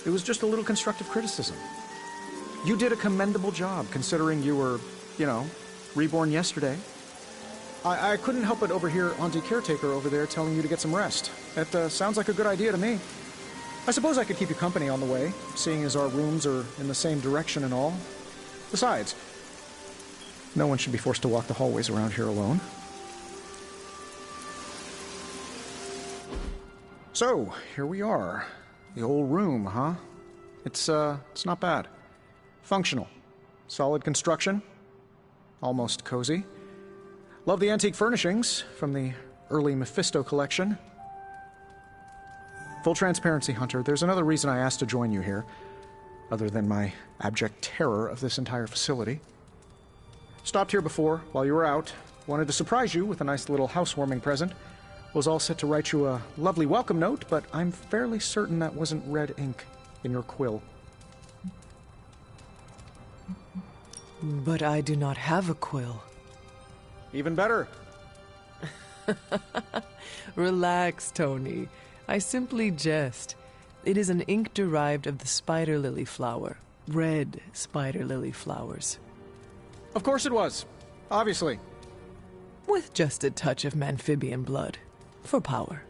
It was just a little constructive criticism. You did a commendable job, considering you were, you know, reborn yesterday. I couldn't help but overhear Auntie Caretaker over there telling you to get some rest. That sounds like a good idea to me. I suppose I could keep you company on the way, seeing as our rooms are in the same direction and all. Besides, no one should be forced to walk the hallways around here alone. So, here we are. The old room, huh? It's not bad. Functional. Solid construction. Almost cozy. Love the antique furnishings from the early Mephisto collection. Full transparency, Hunter, there's another reason I asked to join you here, other than my abject terror of this entire facility. Stopped here before, while you were out. Wanted to surprise you with a nice little housewarming present. Was all set to write you a lovely welcome note, but I'm fairly certain that wasn't red ink in your quill. But I do not have a quill. Even better. Relax, Tony. I simply jest. It is an ink derived of the spider lily flower. Red spider lily flowers. Of course it was. Obviously. With just a touch of amphibian blood. For power.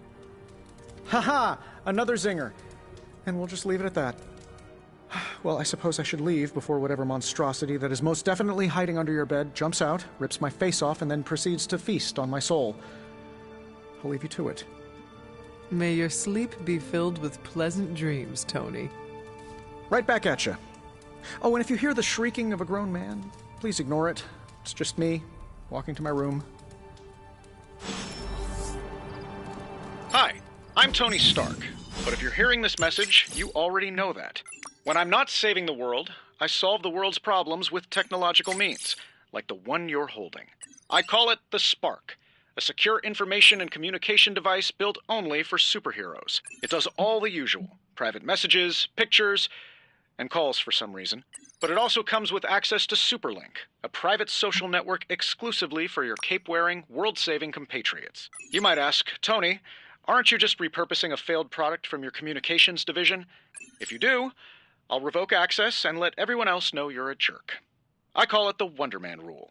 Haha! Another zinger. And we'll just leave it at that. Well, I suppose I should leave before whatever monstrosity that is most definitely hiding under your bed jumps out, rips my face off, and then proceeds to feast on my soul. I'll leave you to it. May your sleep be filled with pleasant dreams, Tony. Right back at you. Oh, and if you hear the shrieking of a grown man, please ignore it. It's just me, walking to my room. Hi, I'm Tony Stark, but if you're hearing this message, you already know that. When I'm not saving the world, I solve the world's problems with technological means, like the one you're holding. I call it the Spark, a secure information and communication device built only for superheroes. It does all the usual, private messages, pictures, and calls for some reason. But it also comes with access to Superlink, a private social network exclusively for your cape-wearing, world-saving compatriots. You might ask, Tony, aren't you just repurposing a failed product from your communications division? If you do, I'll revoke access and let everyone else know you're a jerk. I call it the Wonder Man rule.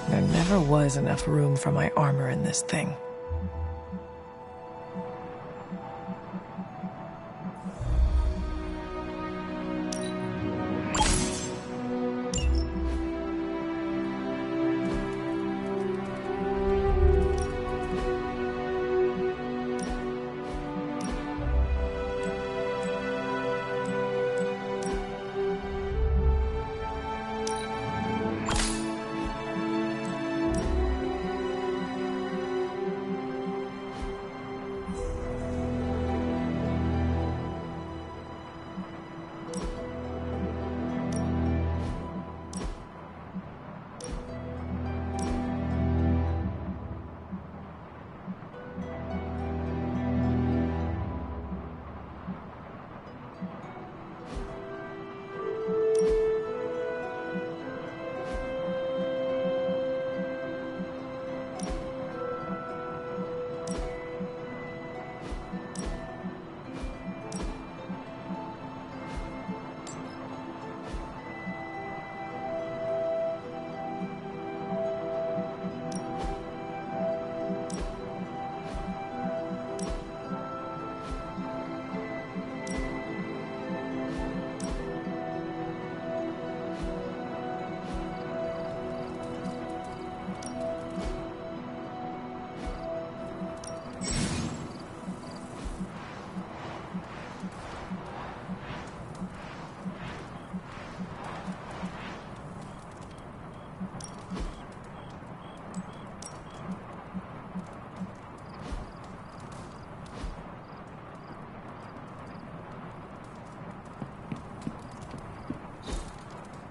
There never was enough room for my armor in this thing.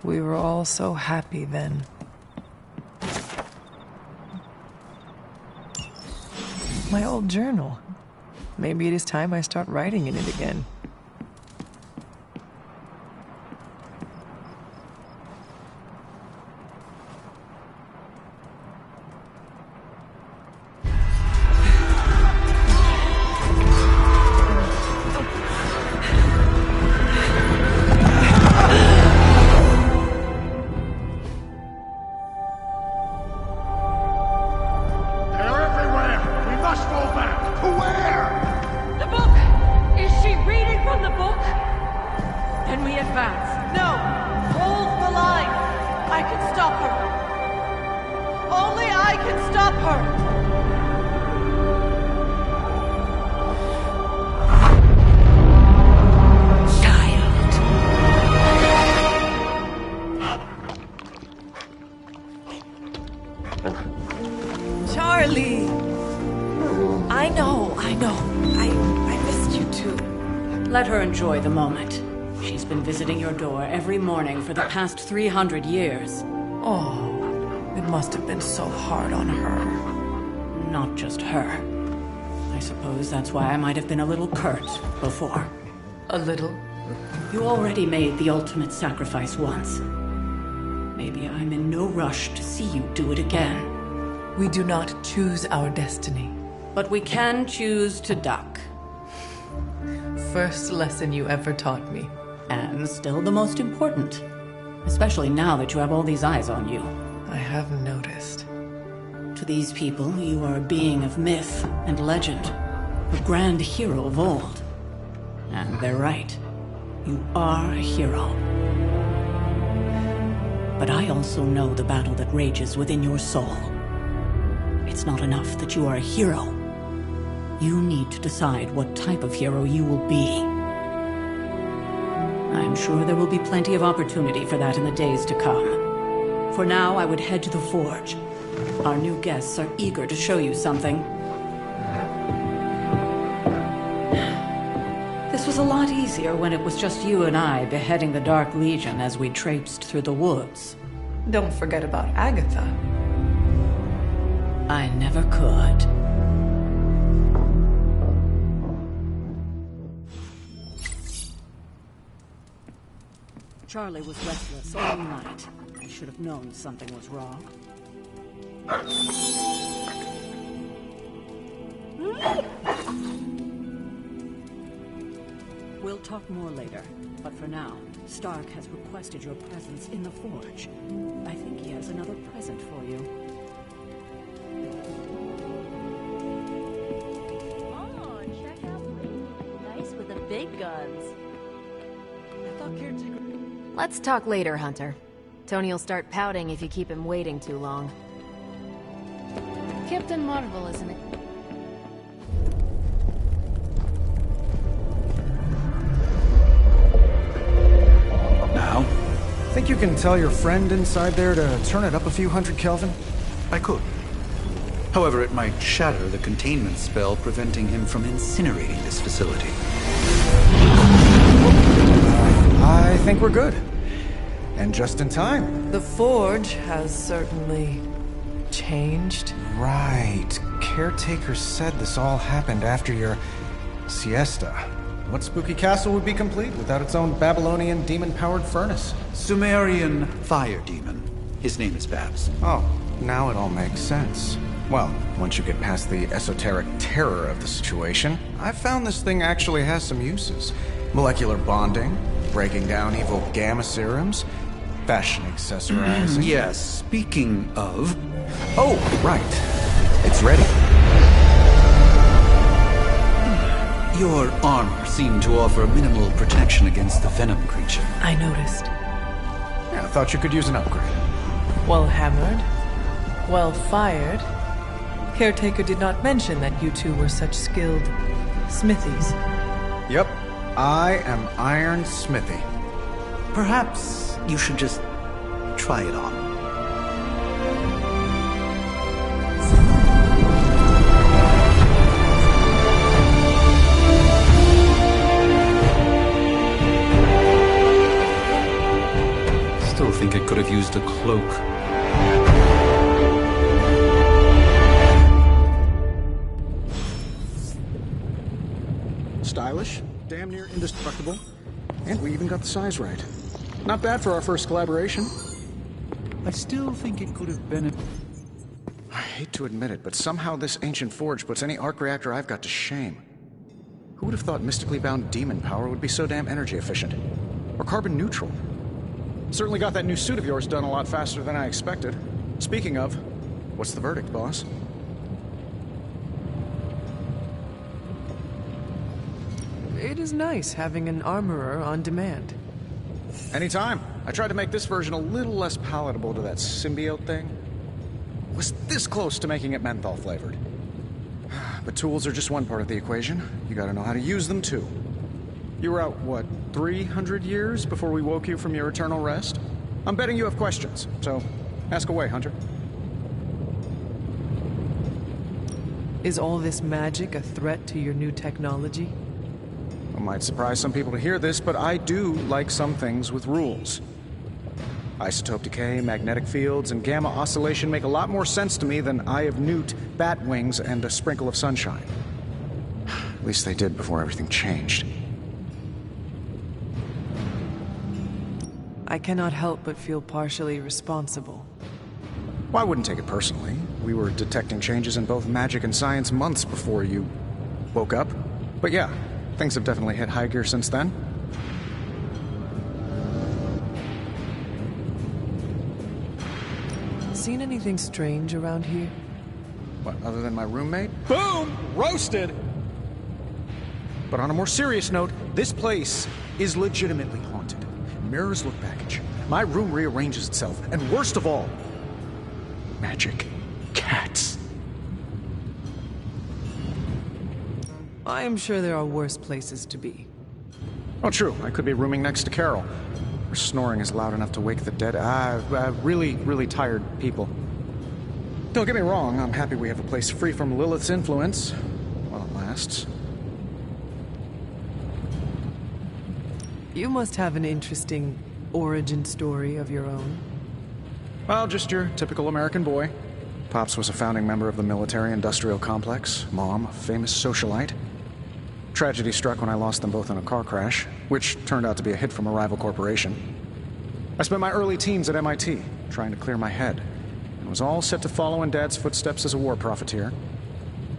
We were all so happy then. My old journal. Maybe it is time I start writing in it again. Charlie! I know. I missed you too. Let her enjoy the moment. She's been visiting your door every morning for the past 300 years. Oh, it must have been so hard on her. Not just her. I suppose that's why I might have been a little curt before. A little? You already made the ultimate sacrifice once. Maybe I'm in no rush to see you do it again. We do not choose our destiny. But we can choose to duck. First lesson you ever taught me. And still the most important. Especially now that you have all these eyes on you. I have noticed. To these people, you are a being of myth and legend. A grand hero of old. And they're right. You are a hero. But I also know the battle that rages within your soul. It's not enough that you are a hero. You need to decide what type of hero you will be. I'm sure there will be plenty of opportunity for that in the days to come. For now, I would head to the Forge. Our new guests are eager to show you something. This was a lot easier when it was just you and I beheading the Dark Legion as we traipsed through the woods. Don't forget about Agatha. I never could. Charlie was restless all night. I should have known something was wrong. We'll talk more later, but for now, Stark has requested your presence in the Forge. I think he has another present for you. Oh, check out nice with the big guns. I thought Caretaker... Let's talk later, Hunter. Tony'll start pouting if you keep him waiting too long. Captain Marvel, isn't it? Now? Think you can tell your friend inside there to turn it up a few hundred Kelvin? I could. However, it might shatter the containment spell preventing him from incinerating this facility. I think we're good. And just in time. The Forge has certainly changed. Right. Caretaker said this all happened after your siesta. What spooky castle would be complete without its own Babylonian demon-powered furnace? Sumerian fire demon. His name is Babs. Oh, now it all makes sense. Well, once you get past the esoteric terror of the situation, I've found this thing actually has some uses. Molecular bonding, breaking down evil gamma serums, fashion accessorizing. Yes, speaking of... Oh, right. It's ready. Your armor seemed to offer minimal protection against the venom creature. I noticed. Yeah, I thought you could use an upgrade. Well hammered. Well fired. Caretaker did not mention that you two were such skilled smithies. Yep. I am Iron Smithy. Perhaps you should just try it on. Still have used a cloak. Stylish, damn near indestructible, and we even got the size right. Not bad for our first collaboration. I still think it could have been I hate to admit it, but somehow this ancient forge puts any arc reactor I've got to shame. Who would have thought mystically bound demon power would be so damn energy efficient? Or carbon neutral? Certainly got that new suit of yours done a lot faster than I expected. Speaking of, what's the verdict, boss? It is nice having an armorer on demand. Anytime. I tried to make this version a little less palatable to that symbiote thing. Was this close to making it menthol flavored. But tools are just one part of the equation. You gotta know how to use them too. You were out, what, 300 years before we woke you from your eternal rest? I'm betting you have questions, so ask away, Hunter. Is all this magic a threat to your new technology? It might surprise some people to hear this, but I do like some things with rules. Isotope decay, magnetic fields, and gamma oscillation make a lot more sense to me than Eye of Newt, bat wings, and a sprinkle of sunshine. At least they did before everything changed. I cannot help but feel partially responsible. Well, I wouldn't take it personally. We were detecting changes in both magic and science months before you woke up. But yeah, things have definitely hit high gear since then. Seen anything strange around here? What, other than my roommate? Boom! Roasted! But on a more serious note, this place is legitimately haunted. Mirrors look back at you. My room rearranges itself. And worst of all, magic cats. I am sure there are worse places to be. Oh, true. I could be rooming next to Carol. Her snoring is loud enough to wake the dead. Really tired people. Don't get me wrong, I'm happy we have a place free from Lilith's influence. While it lasts. You must have an interesting origin story of your own. Well, just your typical American boy. Pops was a founding member of the military-industrial complex. Mom, a famous socialite. Tragedy struck when I lost them both in a car crash, which turned out to be a hit from a rival corporation. I spent my early teens at MIT, trying to clear my head, and was all set to follow in Dad's footsteps as a war profiteer.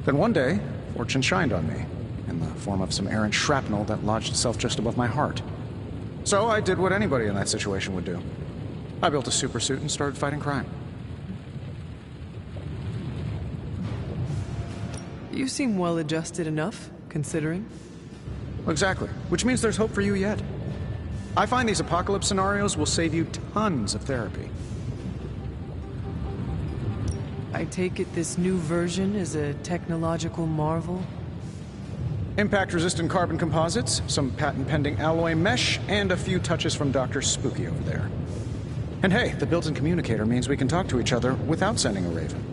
Then one day, fortune shined on me, in the form of some errant shrapnel that lodged itself just above my heart. So I did what anybody in that situation would do. I built a supersuit and started fighting crime. You seem well-adjusted enough, considering. Exactly, which means there's hope for you yet. I find these apocalypse scenarios will save you tons of therapy. I take it this new version is a technological marvel? Impact-resistant carbon composites, some patent-pending alloy mesh, and a few touches from Dr. Spooky over there. And hey, the built-in communicator means we can talk to each other without sending a raven.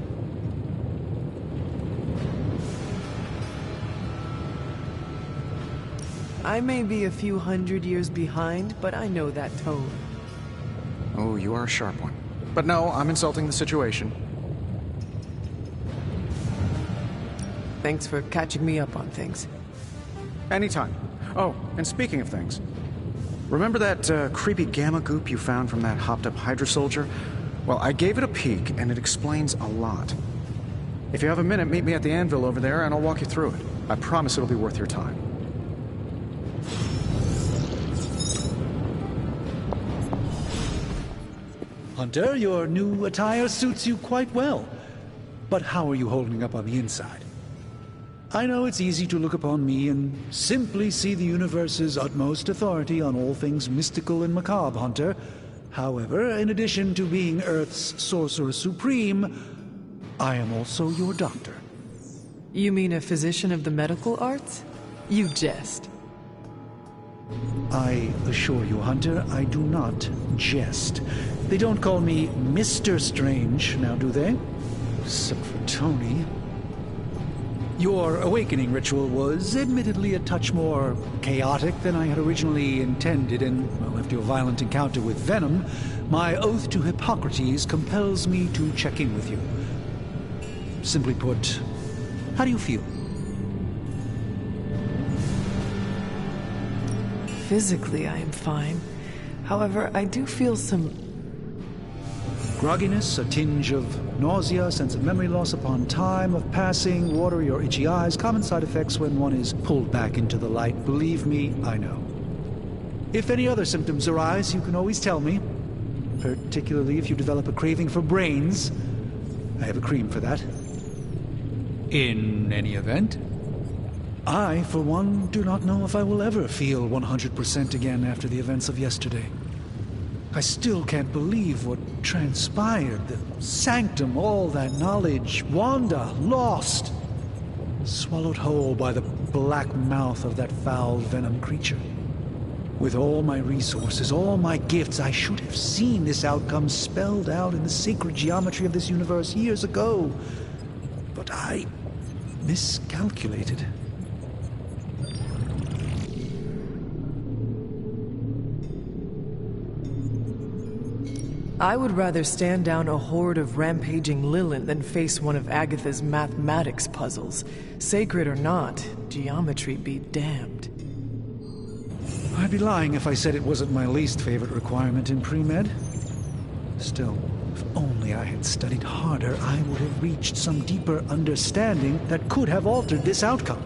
I may be a few hundred years behind, but I know that tone. Oh, you are a sharp one. But no, I'm insulting the situation. Thanks for catching me up on things. Anytime. Oh, and speaking of things, remember that creepy gamma goop you found from that hopped-up Hydra soldier? Well, I gave it a peek, and it explains a lot. If you have a minute, meet me at the anvil over there, and I'll walk you through it. I promise it'll be worth your time. Hunter, your new attire suits you quite well. But how are you holding up on the inside? I know it's easy to look upon me and simply see the universe's utmost authority on all things mystical and macabre, Hunter. However, in addition to being Earth's Sorcerer Supreme, I am also your doctor. You mean a physician of the medical arts? You jest. I assure you, Hunter, I do not jest. They don't call me Mr. Strange, now do they? Except for Tony. Your awakening ritual was admittedly a touch more chaotic than I had originally intended, and, well, after your violent encounter with Venom, my oath to Hippocrates compels me to check in with you. Simply put, how do you feel? Physically, I am fine. However, I do feel some grogginess, a tinge of nausea, sense of memory loss upon time of passing, watery or itchy eyes, common side effects when one is pulled back into the light. Believe me, I know. If any other symptoms arise, you can always tell me. Particularly if you develop a craving for brains. I have a cream for that. In any event, I, for one, do not know if I will ever feel 100% again after the events of yesterday. I still can't believe what transpired. The sanctum, all that knowledge. Wanda, lost. Swallowed whole by the black mouth of that foul Venom creature. With all my resources, all my gifts, I should have seen this outcome spelled out in the sacred geometry of this universe years ago. But I miscalculated. I would rather stand down a horde of rampaging Lilin than face one of Agatha's mathematics puzzles. Sacred or not, geometry be damned. I'd be lying if I said it wasn't my least favorite requirement in pre-med. Still, if only I had studied harder, I would have reached some deeper understanding that could have altered this outcome.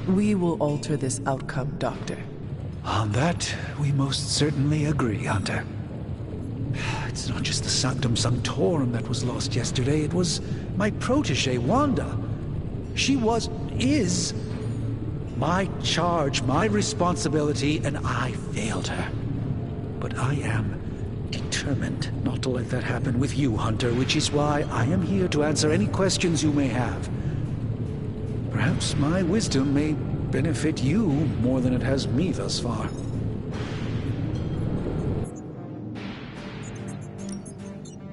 We will alter this outcome, Doctor. On that, we most certainly agree, Hunter. It's not just the Sanctum Sanctorum that was lost yesterday, it was my protege, Wanda. She is my charge, my responsibility, and I failed her. But I am determined not to let that happen with you, Hunter, which is why I am here to answer any questions you may have. Perhaps my wisdom may benefit you more than it has me thus far.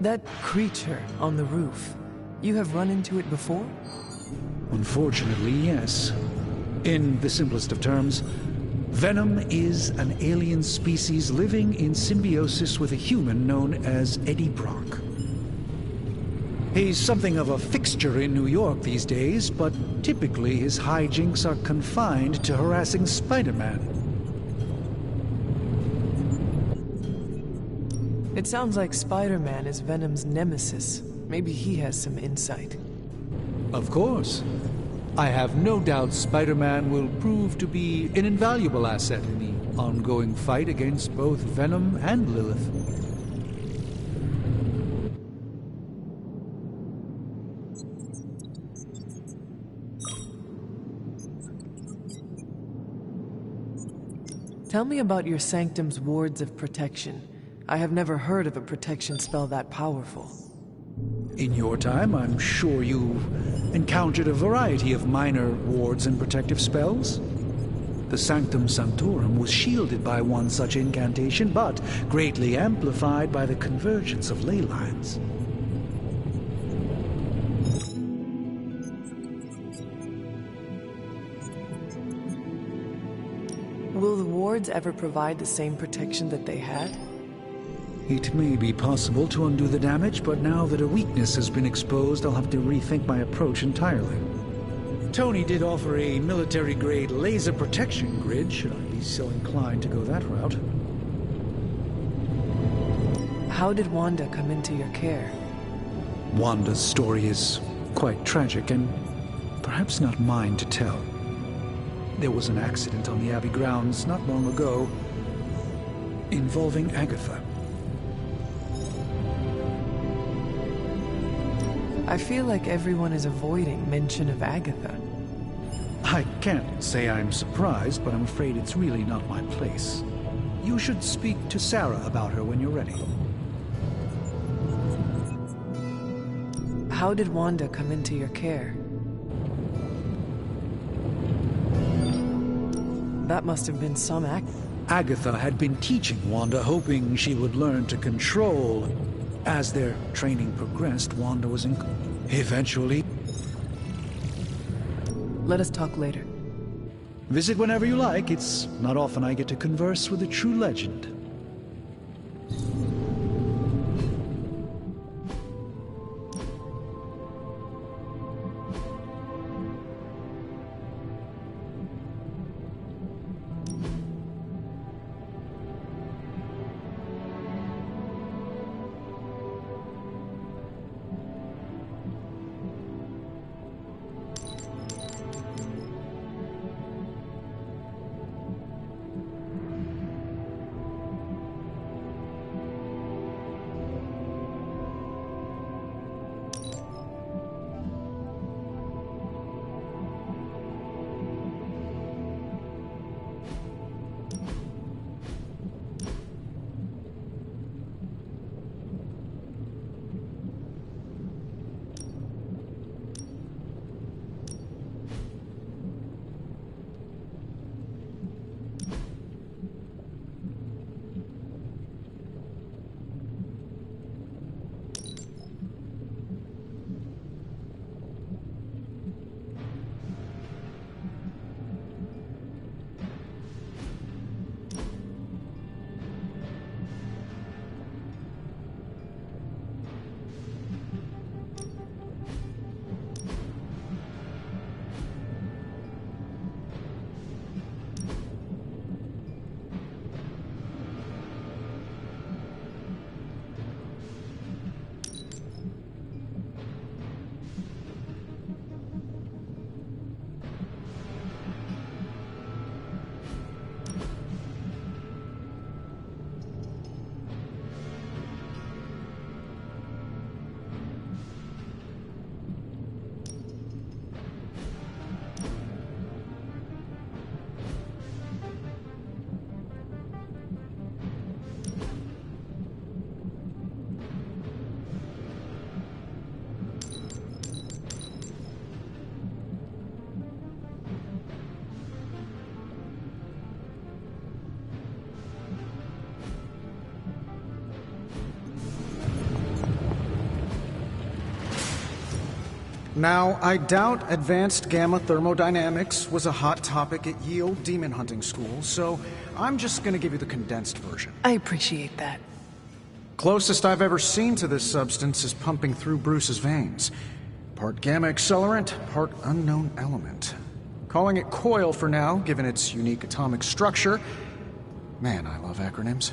That creature on the roof, you have run into it before? Unfortunately, yes. In the simplest of terms, Venom is an alien species living in symbiosis with a human known as Eddie Brock. He's something of a fixture in New York these days, but typically his hijinks are confined to harassing Spider-Man. It sounds like Spider-Man is Venom's nemesis. Maybe he has some insight. Of course. I have no doubt Spider-Man will prove to be an invaluable asset in the ongoing fight against both Venom and Lilith. Tell me about your Sanctum's wards of protection. I have never heard of a protection spell that powerful. In your time, I'm sure you encountered a variety of minor wards and protective spells. The Sanctum Sanctorum was shielded by one such incantation, but greatly amplified by the convergence of ley lines. Will the wards ever provide the same protection that they had? It may be possible to undo the damage, but now that a weakness has been exposed, I'll have to rethink my approach entirely. Tony did offer a military-grade laser protection grid, should I be so inclined to go that route. How did Wanda come into your care? Wanda's story is quite tragic, and perhaps not mine to tell. There was an accident on the Abbey grounds not long ago, involving Agatha. I feel like everyone is avoiding mention of Agatha. I can't say I'm surprised, but I'm afraid it's really not my place. You should speak to Sarah about her when you're ready. How did Wanda come into your care? That must have been some act. Agatha had been teaching Wanda, hoping she would learn to control. As their training progressed, Wanda was eventually... Let us talk later. Visit whenever you like. It's not often I get to converse with a true legend. Now, I doubt advanced gamma thermodynamics was a hot topic at Yield Demon Hunting School, so I'm just gonna give you the condensed version. I appreciate that. Closest I've ever seen to this substance is pumping through Bruce's veins. Part gamma accelerant, part unknown element. Calling it coil for now, given its unique atomic structure. Man, I love acronyms.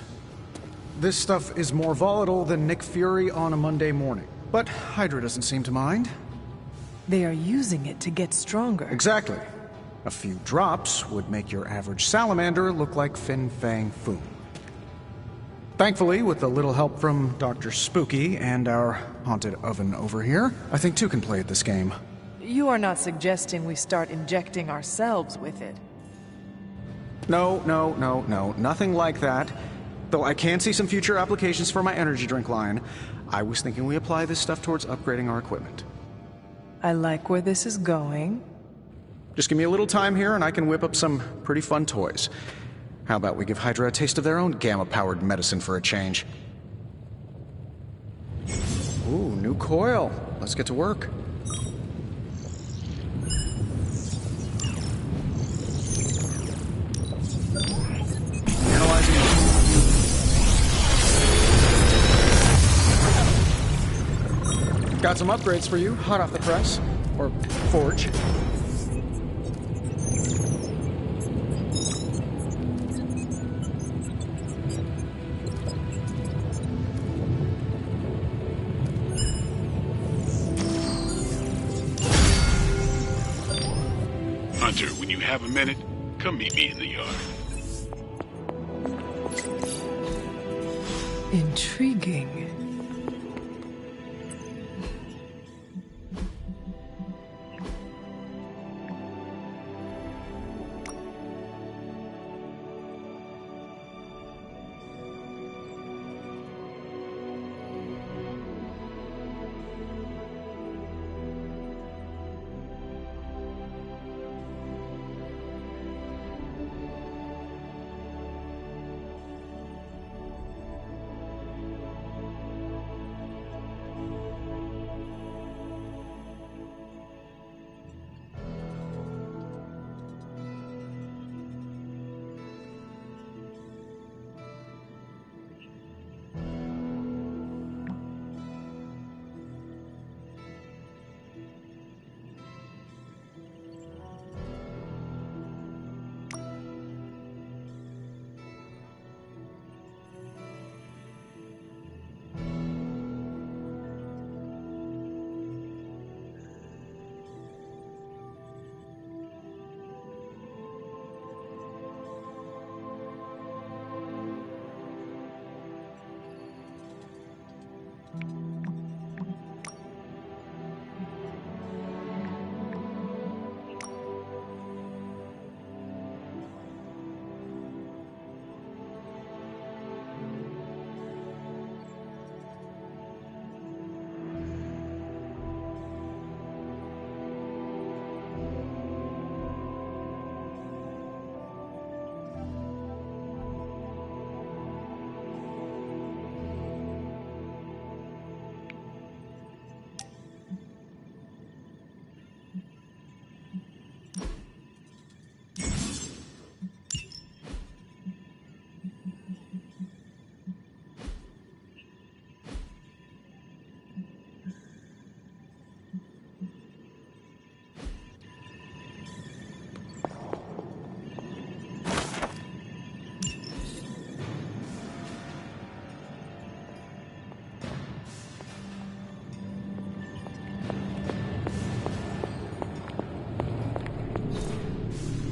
This stuff is more volatile than Nick Fury on a Monday morning. But Hydra doesn't seem to mind. They are using it to get stronger. Exactly. A few drops would make your average salamander look like Fin Fang Foom. Thankfully, with a little help from Dr. Spooky and our haunted oven over here, I think two can play at this game. You are not suggesting we start injecting ourselves with it. No, nothing like that. Though I can see some future applications for my energy drink line. I was thinking we apply this stuff towards upgrading our equipment. I like where this is going. Just give me a little time here and I can whip up some pretty fun toys. How about we give Hydra a taste of their own gamma-powered medicine for a change? Ooh, new coil. Let's get to work. Analyzing. Got some upgrades for you, hot off the press. Or forge. Hunter, when you have a minute, come meet me in the yard. Intriguing.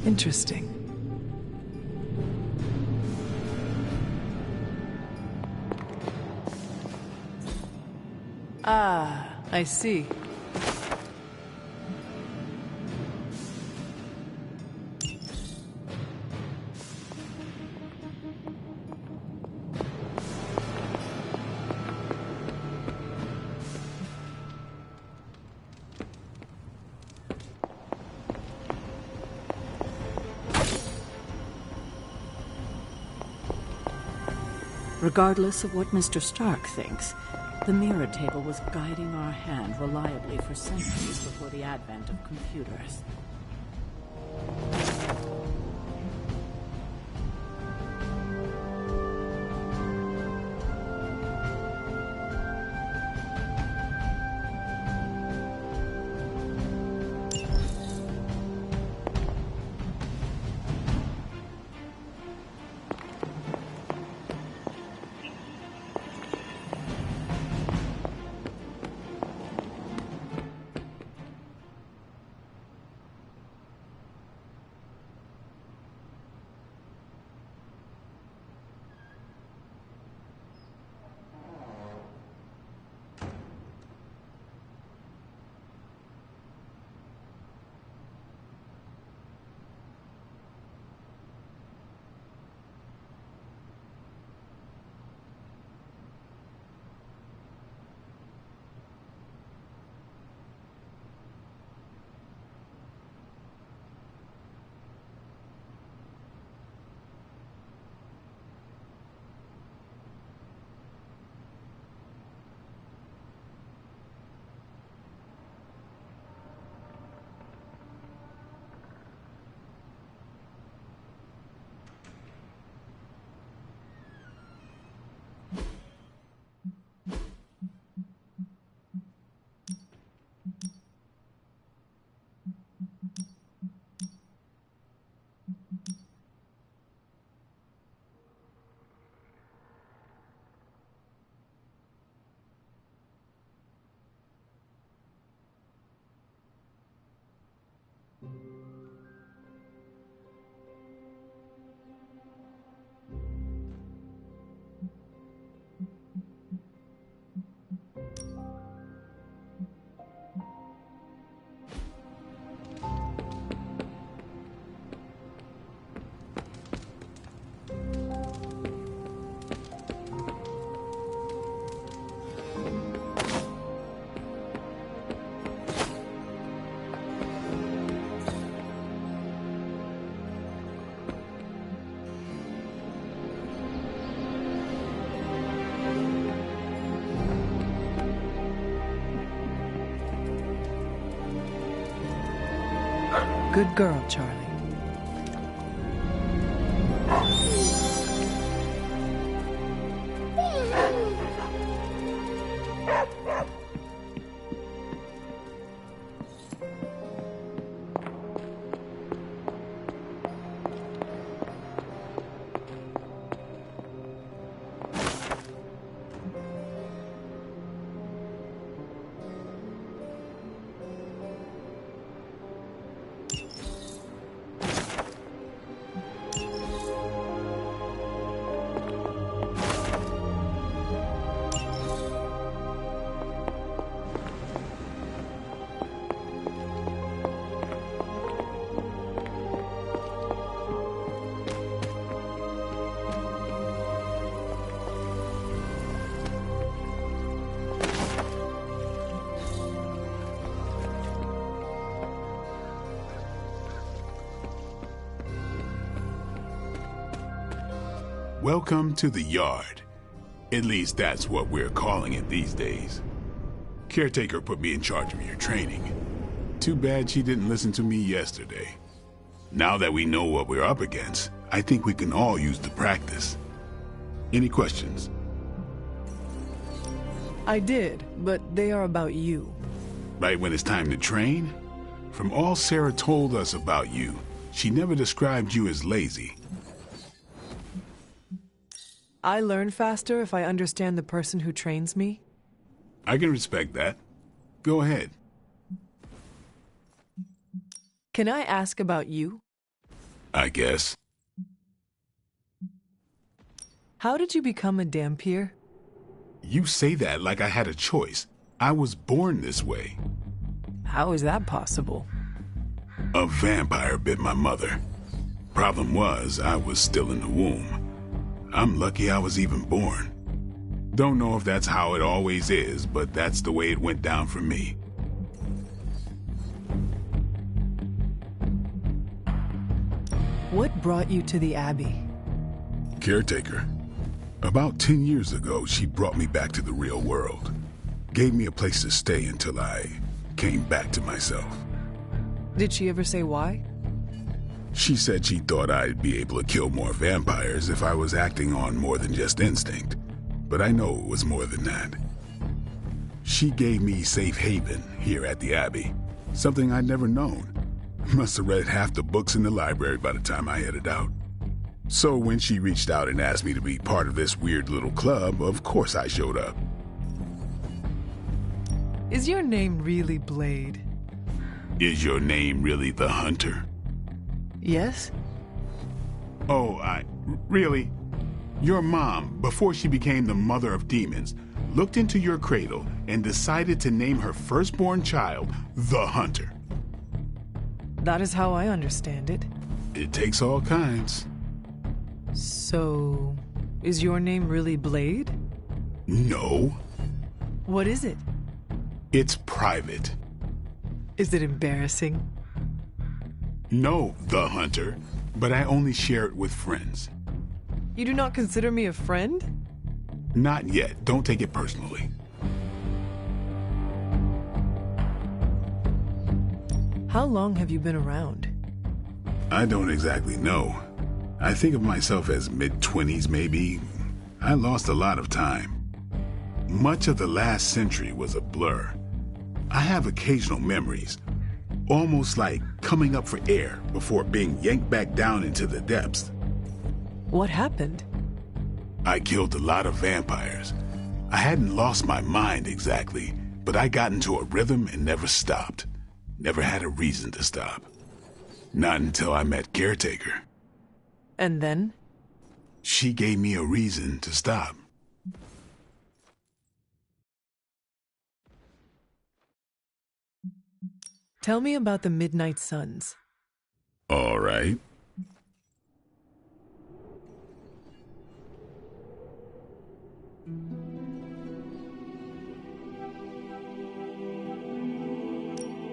Interesting. Ah, I see. Regardless of what Mr. Stark thinks, the mirror table was guiding our hand reliably for centuries before the advent of computers. Good girl, Charlie. Welcome to the yard. At least that's what we're calling it these days. Caretaker put me in charge of your training. Too bad she didn't listen to me yesterday. Now that we know what we're up against, I think we can all use the practice. Any questions? I did, but they are about you. Right when it's time to train? From all Sarah told us about you, she never described you as lazy. I learn faster if I understand the person who trains me. I can respect that. Go ahead. Can I ask about you? I guess. How did you become a Dampier? You say that like I had a choice. I was born this way. How is that possible? A vampire bit my mother. Problem was, I was still in the womb. I'm lucky I was even born. Don't know if that's how it always is, but that's the way it went down for me. What brought you to the Abbey? Caretaker. About 10 years ago, she brought me back to the real world. Gave me a place to stay until I came back to myself. Did she ever say why? She said she thought I'd be able to kill more vampires if I was acting on more than just instinct. But I know it was more than that. She gave me safe haven here at the Abbey. Something I'd never known. Must have read half the books in the library by the time I headed out. So when she reached out and asked me to be part of this weird little club, of course I showed up. Is your name really Blade? Is your name really the Hunter? Yes? Oh, really? Your mom, before she became the mother of demons, looked into your cradle and decided to name her firstborn child the Hunter. That is how I understand it. It takes all kinds. So, is your name really Blade? No. What is it? It's private. Is it embarrassing? No, the Hunter, but I only share it with friends. You do not consider me a friend? Not yet. Don't take it personally. How long have you been around? I don't exactly know. I think of myself as mid-20s, maybe. I lost a lot of time. Much of the last century was a blur. I have occasional memories, almost like coming up for air before being yanked back down into the depths. What happened? I killed a lot of vampires. I hadn't lost my mind exactly, but I got into a rhythm and never stopped. Never had a reason to stop. Not until I met Caretaker. And then? She gave me a reason to stop. Tell me about the Midnight Suns. All right.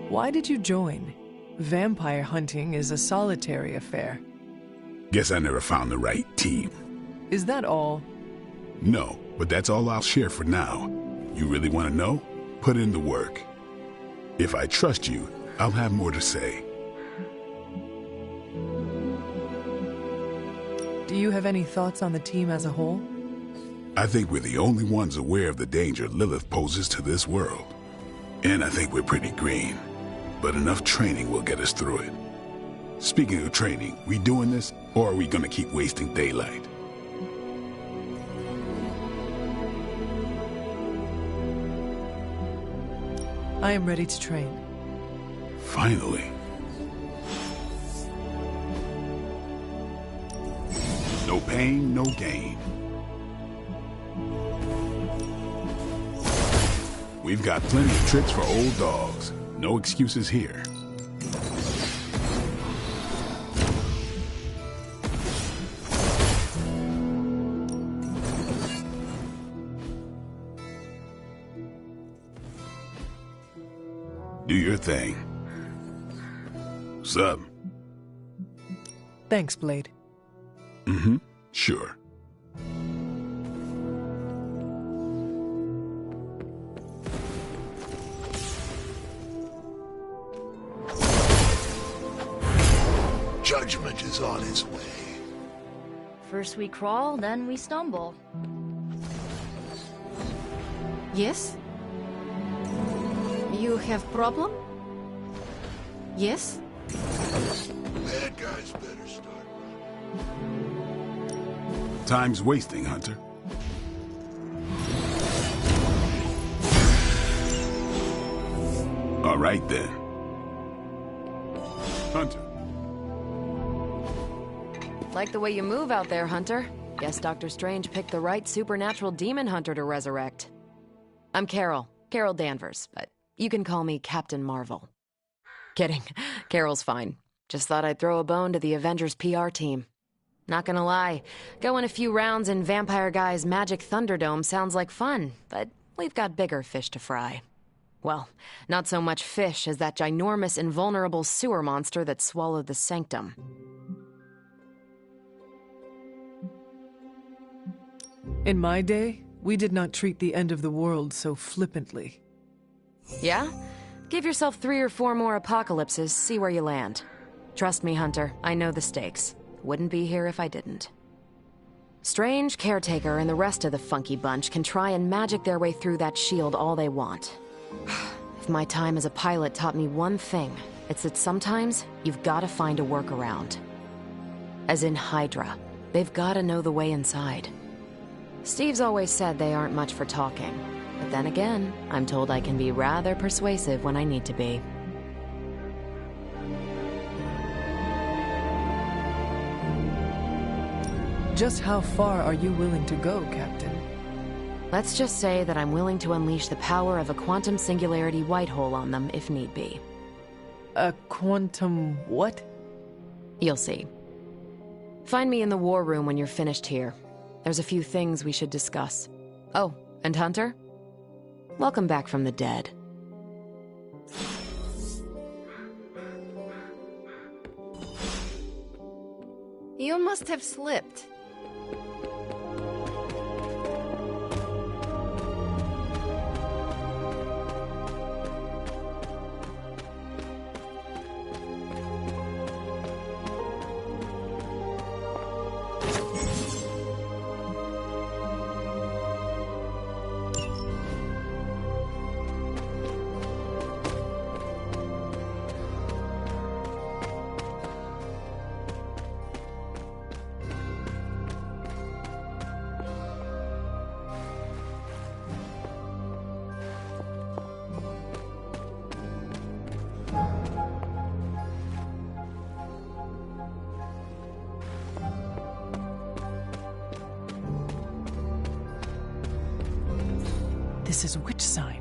Why did you join? Vampire hunting is a solitary affair. Guess I never found the right team. Is that all? No, but that's all I'll share for now. You really want to know? Put in the work. If I trust you, I'll have more to say. Do you have any thoughts on the team as a whole? I think we're the only ones aware of the danger Lilith poses to this world. And I think we're pretty green. But enough training will get us through it. Speaking of training, we doing this, or are we gonna keep wasting daylight? I am ready to train. Finally. No pain, no gain. We've got plenty of tricks for old dogs. No excuses here. Do your thing. What's up? Thanks, Blade. Mm-hmm. Sure. Judgment is on its way. First we crawl, then we stumble. Yes? You have problem? Yes? Bad guys better start running. Time's wasting, Hunter. All right, then. Hunter. Like the way you move out there, Hunter. Guess Dr. Strange picked the right supernatural demon hunter to resurrect. I'm Carol Danvers, but you can call me Captain Marvel. Kidding, Carol's fine. Just thought I'd throw a bone to the Avengers PR team. Not gonna lie, going a few rounds in Vampire Guy's Magic Thunderdome sounds like fun, but we've got bigger fish to fry. Well, not so much fish as that ginormous invulnerable sewer monster that swallowed the Sanctum. In my day, we did not treat the end of the world so flippantly. Yeah? Give yourself 3 or 4 more apocalypses, see where you land. Trust me, Hunter, I know the stakes. Wouldn't be here if I didn't. Strange, Caretaker, and the rest of the funky bunch can try and magic their way through that shield all they want. If my time as a pilot taught me one thing, it's that sometimes you've gotta find a workaround. As in Hydra, they've gotta know the way inside. Steve's always said they aren't much for talking, but then again, I'm told I can be rather persuasive when I need to be. Just how far are you willing to go, Captain? Let's just say that I'm willing to unleash the power of a quantum singularity white hole on them if need be. A quantum what? You'll see. Find me in the war room when you're finished here. There's a few things we should discuss. Oh, and Hunter? Welcome back from the dead. You must have slipped. This is which sign?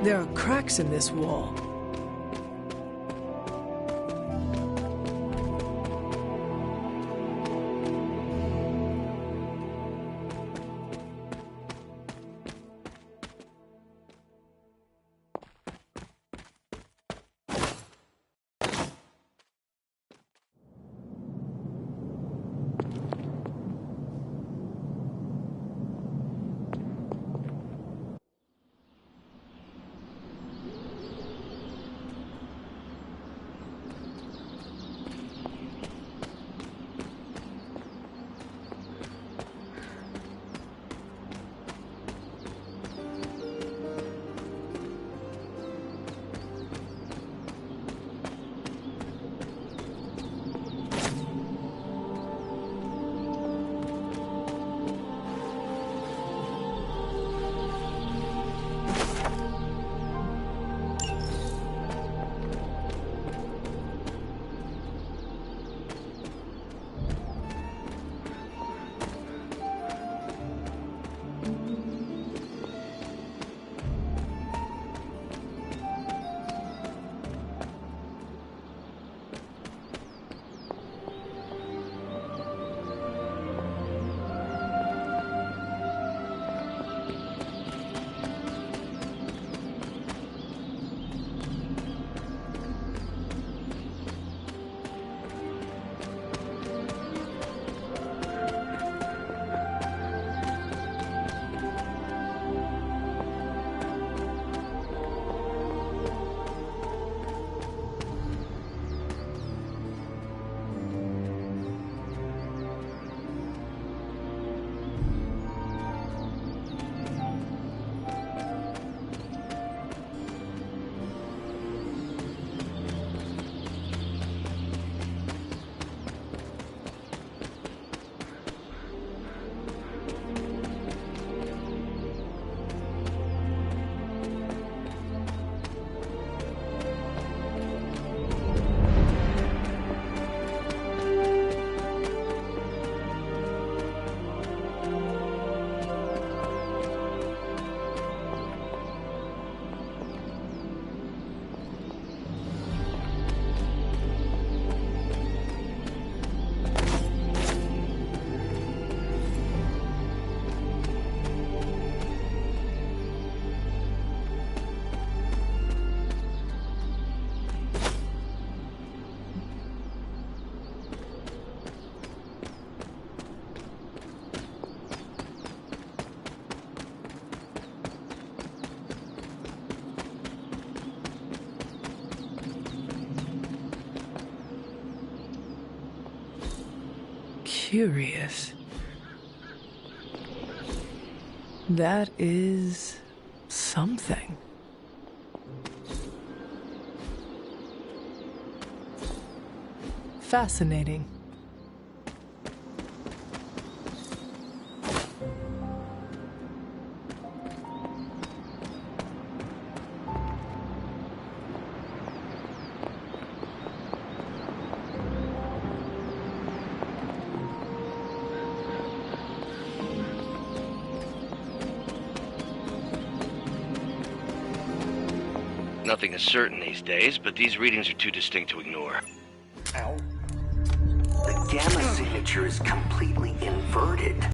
There are cracks in this wall. Curious. That is something. Fascinating. Nothing is certain these days, but these readings are too distinct to ignore. The gamma signature is completely inverted.